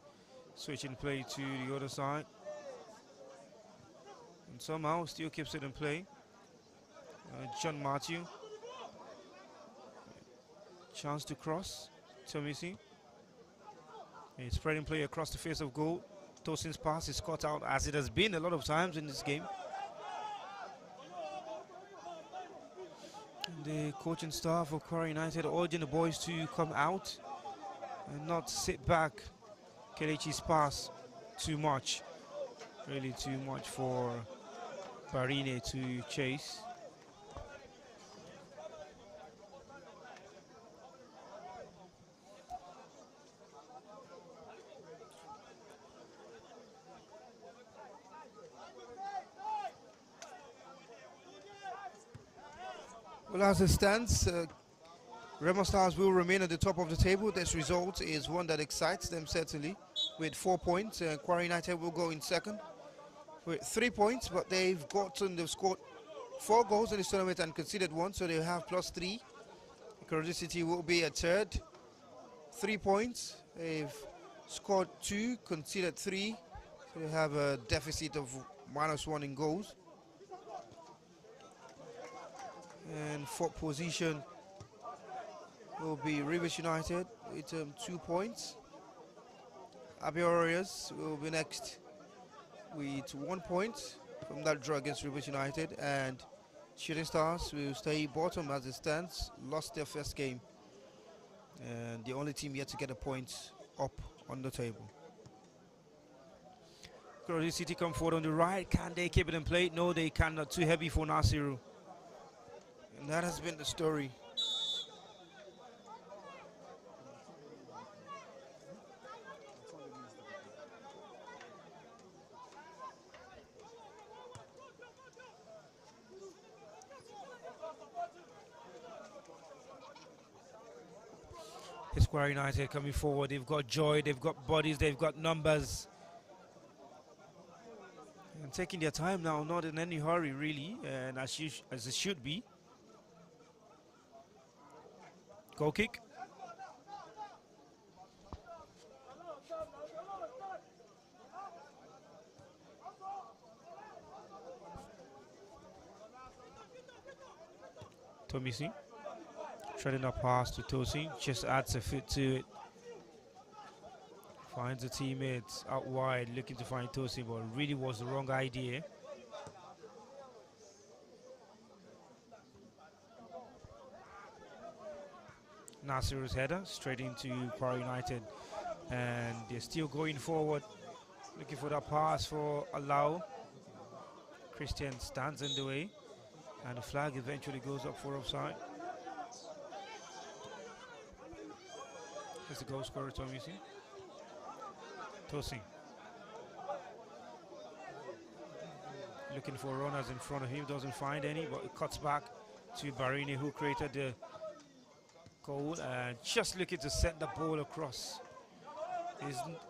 Switching play to the other side. And somehow still keeps it in play. John Matthew. Chance to cross. Tomisi. He's spreading play across the face of goal. Tosin's pass is caught out, as it has been a lot of times in this game. The coaching staff of Kwara United urging the boys to come out and not sit back. Kelechi's pass, too much. Really too much for Barine to chase. Well, as it stands, Remo Stars will remain at the top of the table. This result is one that excites them certainly, with 4 points. Kwara United will go in second with 3 points, but they've scored 4 goals in this tournament and conceded 1, so they have +3. Ikorodu City will be at third, 3 points. They've scored 2, conceded 3, so they have a deficit of -1 in goals. And fourth position will be Rivers United with 2 points. Abia Warriors will be next with 1 point from that draw against Rivers United, and Shooting Stars will stay bottom as it stands, lost their first game, and the only team yet to get a point up on the table. Ikorodu City come forward on the right. Can they keep it in play? No, they cannot. Too heavy for Nasiru. And that has been the story. Kwara United coming forward. They've got joy, they've got bodies, they've got numbers. And taking their time now, not in any hurry really, and as it should be. Goal kick. Tomisi. Treading a pass to Tosin, just adds a foot to it. Finds a teammate out wide, looking to find Tosin, but really was the wrong idea. Nasiru's header straight into Kwara United, and they're still going forward, looking for that pass for Alao. Christian stands in the way, and the flag eventually goes up for offside. Here's the goal scorer, Tomisi. Tosin. Looking for runners in front of him, doesn't find any, but it cuts back to Barini, who created the goal, and just looking to set the ball across.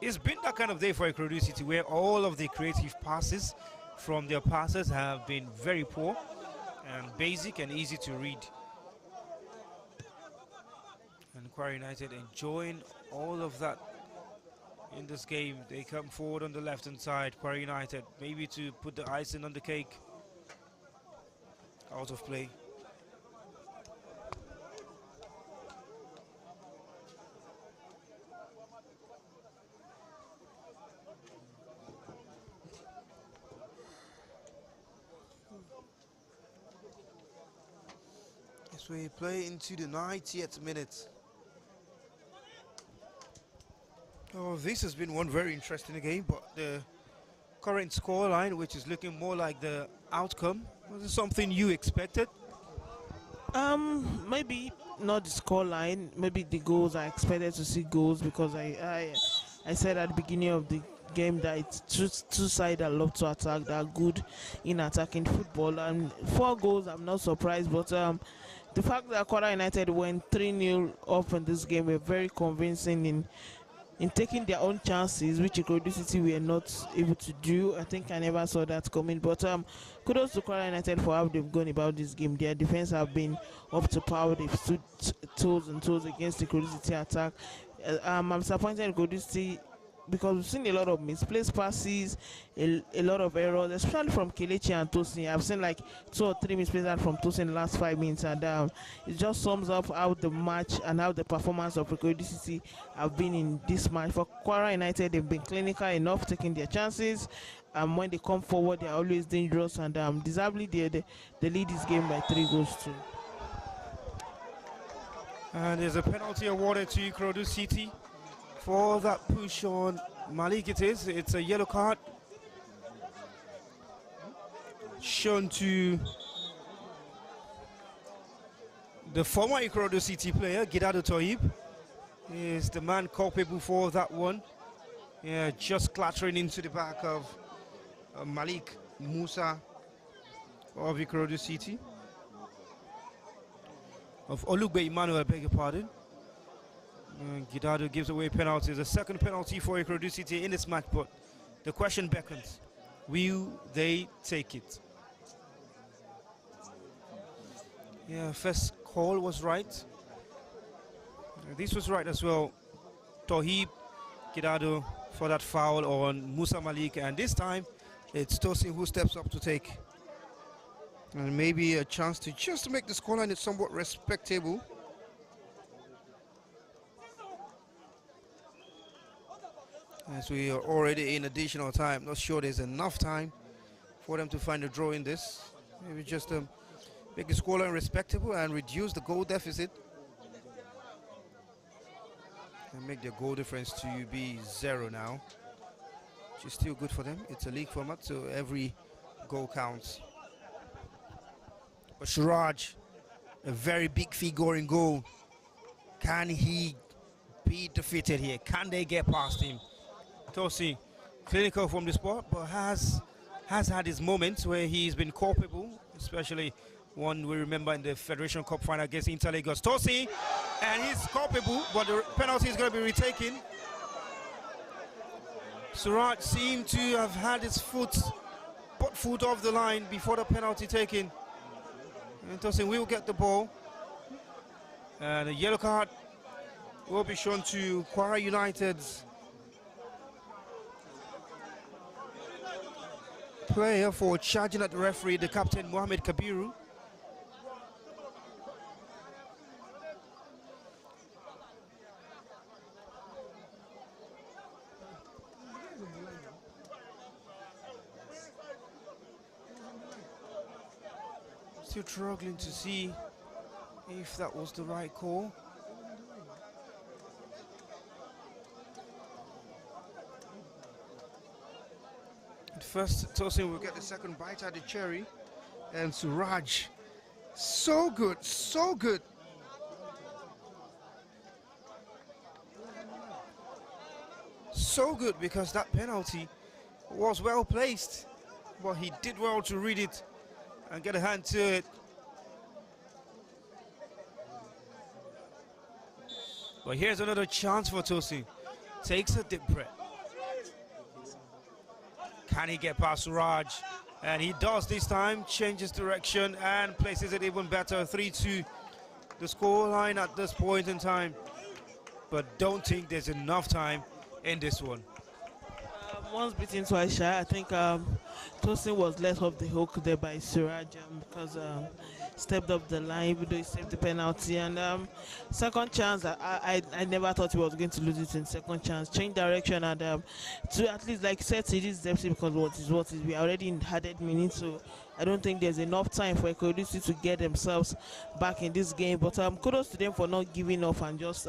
It's been that kind of day for Ikorodu City, where all of the creative passes from their passers have been very poor and basic and easy to read. And Kwara United enjoying all of that in this game. They come forward on the left-hand side, Kwara United, maybe to put the icing on the cake. Out of play. As we play into the 90th minute. Oh, this has been one very interesting game, but the current scoreline, which is looking more like the outcome, was it something you expected? Maybe not the scoreline. Maybe the goals. I expected to see goals because I I said at the beginning of the game that it's two sides that love to attack, that are good in attacking football. And 4 goals, I'm not surprised, but the fact that Kwara United went 3-0 up in this game were very convincing in taking their own chances, which Ikorodu City were not able to do. I think I never saw that coming. But kudos to Kwara United for how they've gone about this game. Their defense have been up to power. They've stood toes and toes against the Ikorodu City attack. I'm disappointed in Ikorodu City because we've seen a lot of misplaced passes, a lot of errors, especially from Kelechi and Tosin. I've seen like 2 or 3 misplaced from Tosin in the last 5 minutes, and it just sums up how the match and how the performance of Ikorodu City have been in this match. For Kwara United, they've been clinical enough, taking their chances. When they come forward, they're always dangerous, and deservedly they lead this game by 3 goals too. And there's a penalty awarded to Ikorodu City for that push on Malik. It's a yellow card shown to the former Ikorodu City player, Gidado Tohib. Is the man culpable for that one. Yeah, just clattering into the back of Malik Musa of Ikorodu City. Of Olugbe Emmanuel, beg your pardon. Gidado gives away penalties. The second penalty for Ikorodu City in this match, but the question beckons, will they take it? Yeah, first call was right. This was right as well. Tohib, Gidado for that foul on Musa Malik, and this time it's Tosin who steps up to take. And maybe a chance to just make the scoreline somewhat respectable. As we are already in additional time, not sure there's enough time for them to find a draw in this. Maybe just make the scoreline respectable and reduce the goal deficit. And make their goal difference to be 0 now. Which is still good for them. It's a league format, so every goal counts. But Suraj, a very big figure in goal. Can he be defeated here? Can they get past him? Tosi, clinical from the spot, but has had his moments where he's been culpable, especially one we remember in the Federation Cup final against Inter Lagos. Tosi, and he's culpable, but the penalty is going to be retaken. Suraj seemed to have had his foot off the line before the penalty taken. And Tosin will get the ball. And a yellow card will be shown to Kwara United's player for charging at the referee, the captain Mohamed Kabiru. Still struggling to see if that was the right call. At first, Tosin will get the second bite at the cherry, and Suraj, so good, so good. So good, because that penalty was well placed, but he did well to read it and get a hand to it. But here's another chance for Tosin. Takes a deep breath. Can he get past Suraj? And he does this time, changes direction and places it even better. 3-2, the score line at this point in time. But don't think there's enough time in this one. Once beaten, twice shy. I think Tosin was let off the hook there by Suraj because stepped up the line, even though he saved the penalty. And second chance, I never thought he was going to lose it in second chance. Change direction and to at least, like said, it is depth because what is we are already in added minutes, so I don't think there's enough time for Ikorodu to get themselves back in this game. But kudos to them for not giving up and just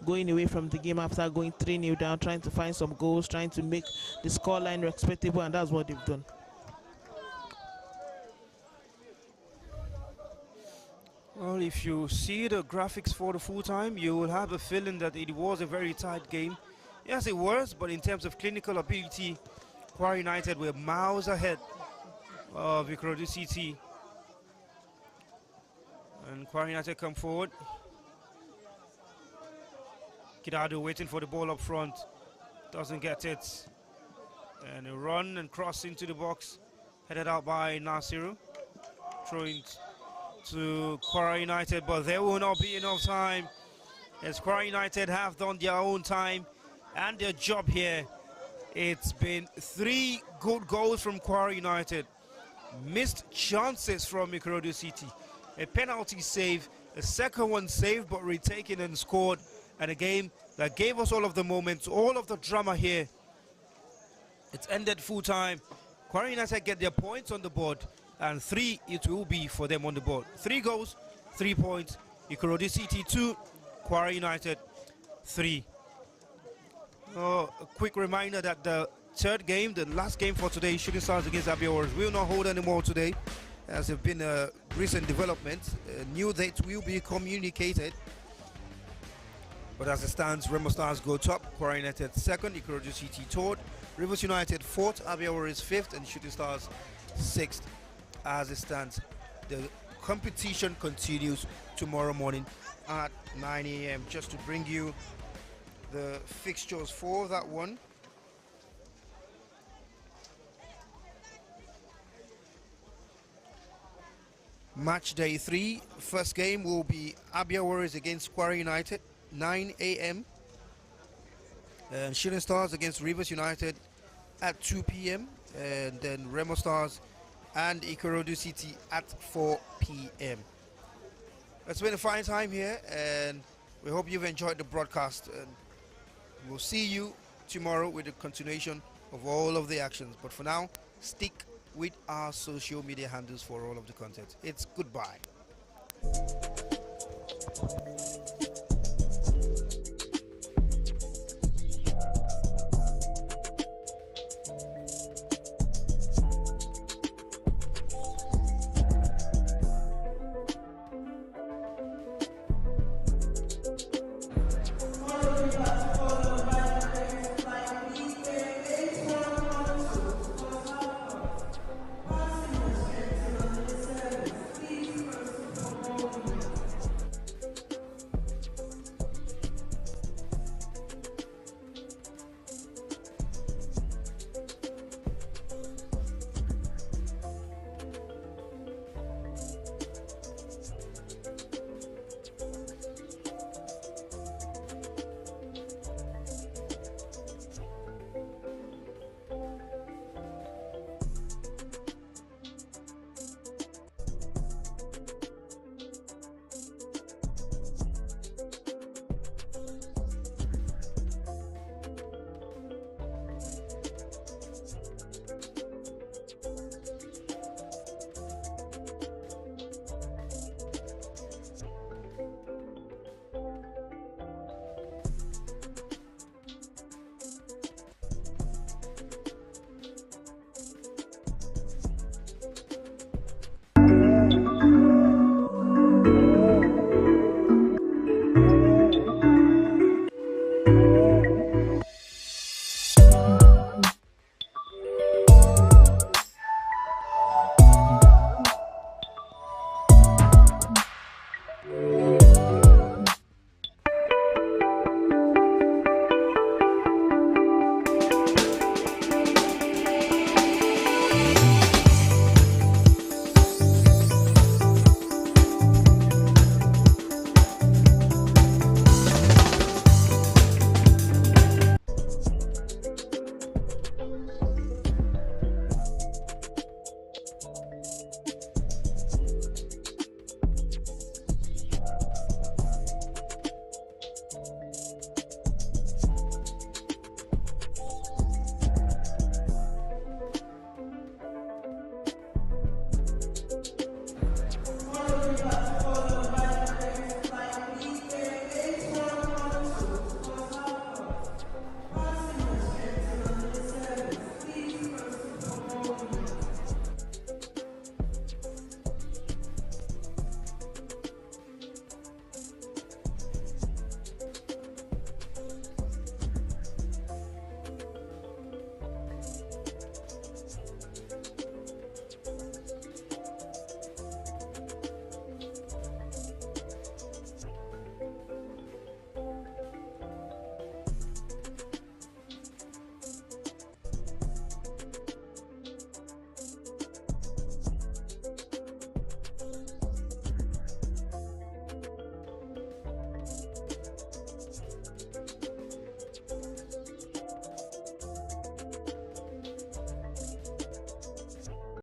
going away from the game after going 3-0 down, trying to find some goals, trying to make the scoreline respectable, and that's what they've done. Well, if you see the graphics for the full time, you will have a feeling that it was a very tight game Yes, it was, but in terms of clinical ability, Kwara United were miles ahead of Ikorodu City. And Kwara United come forward. Ikorodu waiting for the ball up front. Doesn't get it. And a run and cross into the box. Headed out by Nasiru. Throwing to Kwara United, but there will not be enough time, as Kwara United have done their own time and their job here. It's been 3 good goals from Kwara United, missed chances from Ikorodu City, a penalty save, a second one saved but retaken and scored, and a game that gave us all of the moments, all of the drama here. It's ended full time. Kwara United get their points on the board, and 3 it will be for them on the board. 3 goals, 3 points. Ikorodu City 2, Kwara United 3. A quick reminder that the third game, the last game for today, Shooting Stars against Abia Warriors, will not hold anymore today, as there have been a recent development. New dates will be communicated. But as it stands, Remo Stars go top, Kwara United second, Ikorodu City third, Rivers United fourth, Abia Warriors fifth, and Shooting Stars sixth. As it stands, the competition continues tomorrow morning at 9 a.m. Just to bring you the fixtures for that one. Match day 3, first game will be Abia Warriors against Kwara United, 9 a.m. and Shooting Stars against Rivers United at 2 p.m. and then Remo Stars and Ikorodu City at 4 p.m. It's been a fine time here, and we hope you've enjoyed the broadcast, and we'll see you tomorrow with the continuation of all of the actions. But for now, stick with our social media handles for all of the content. It's goodbye.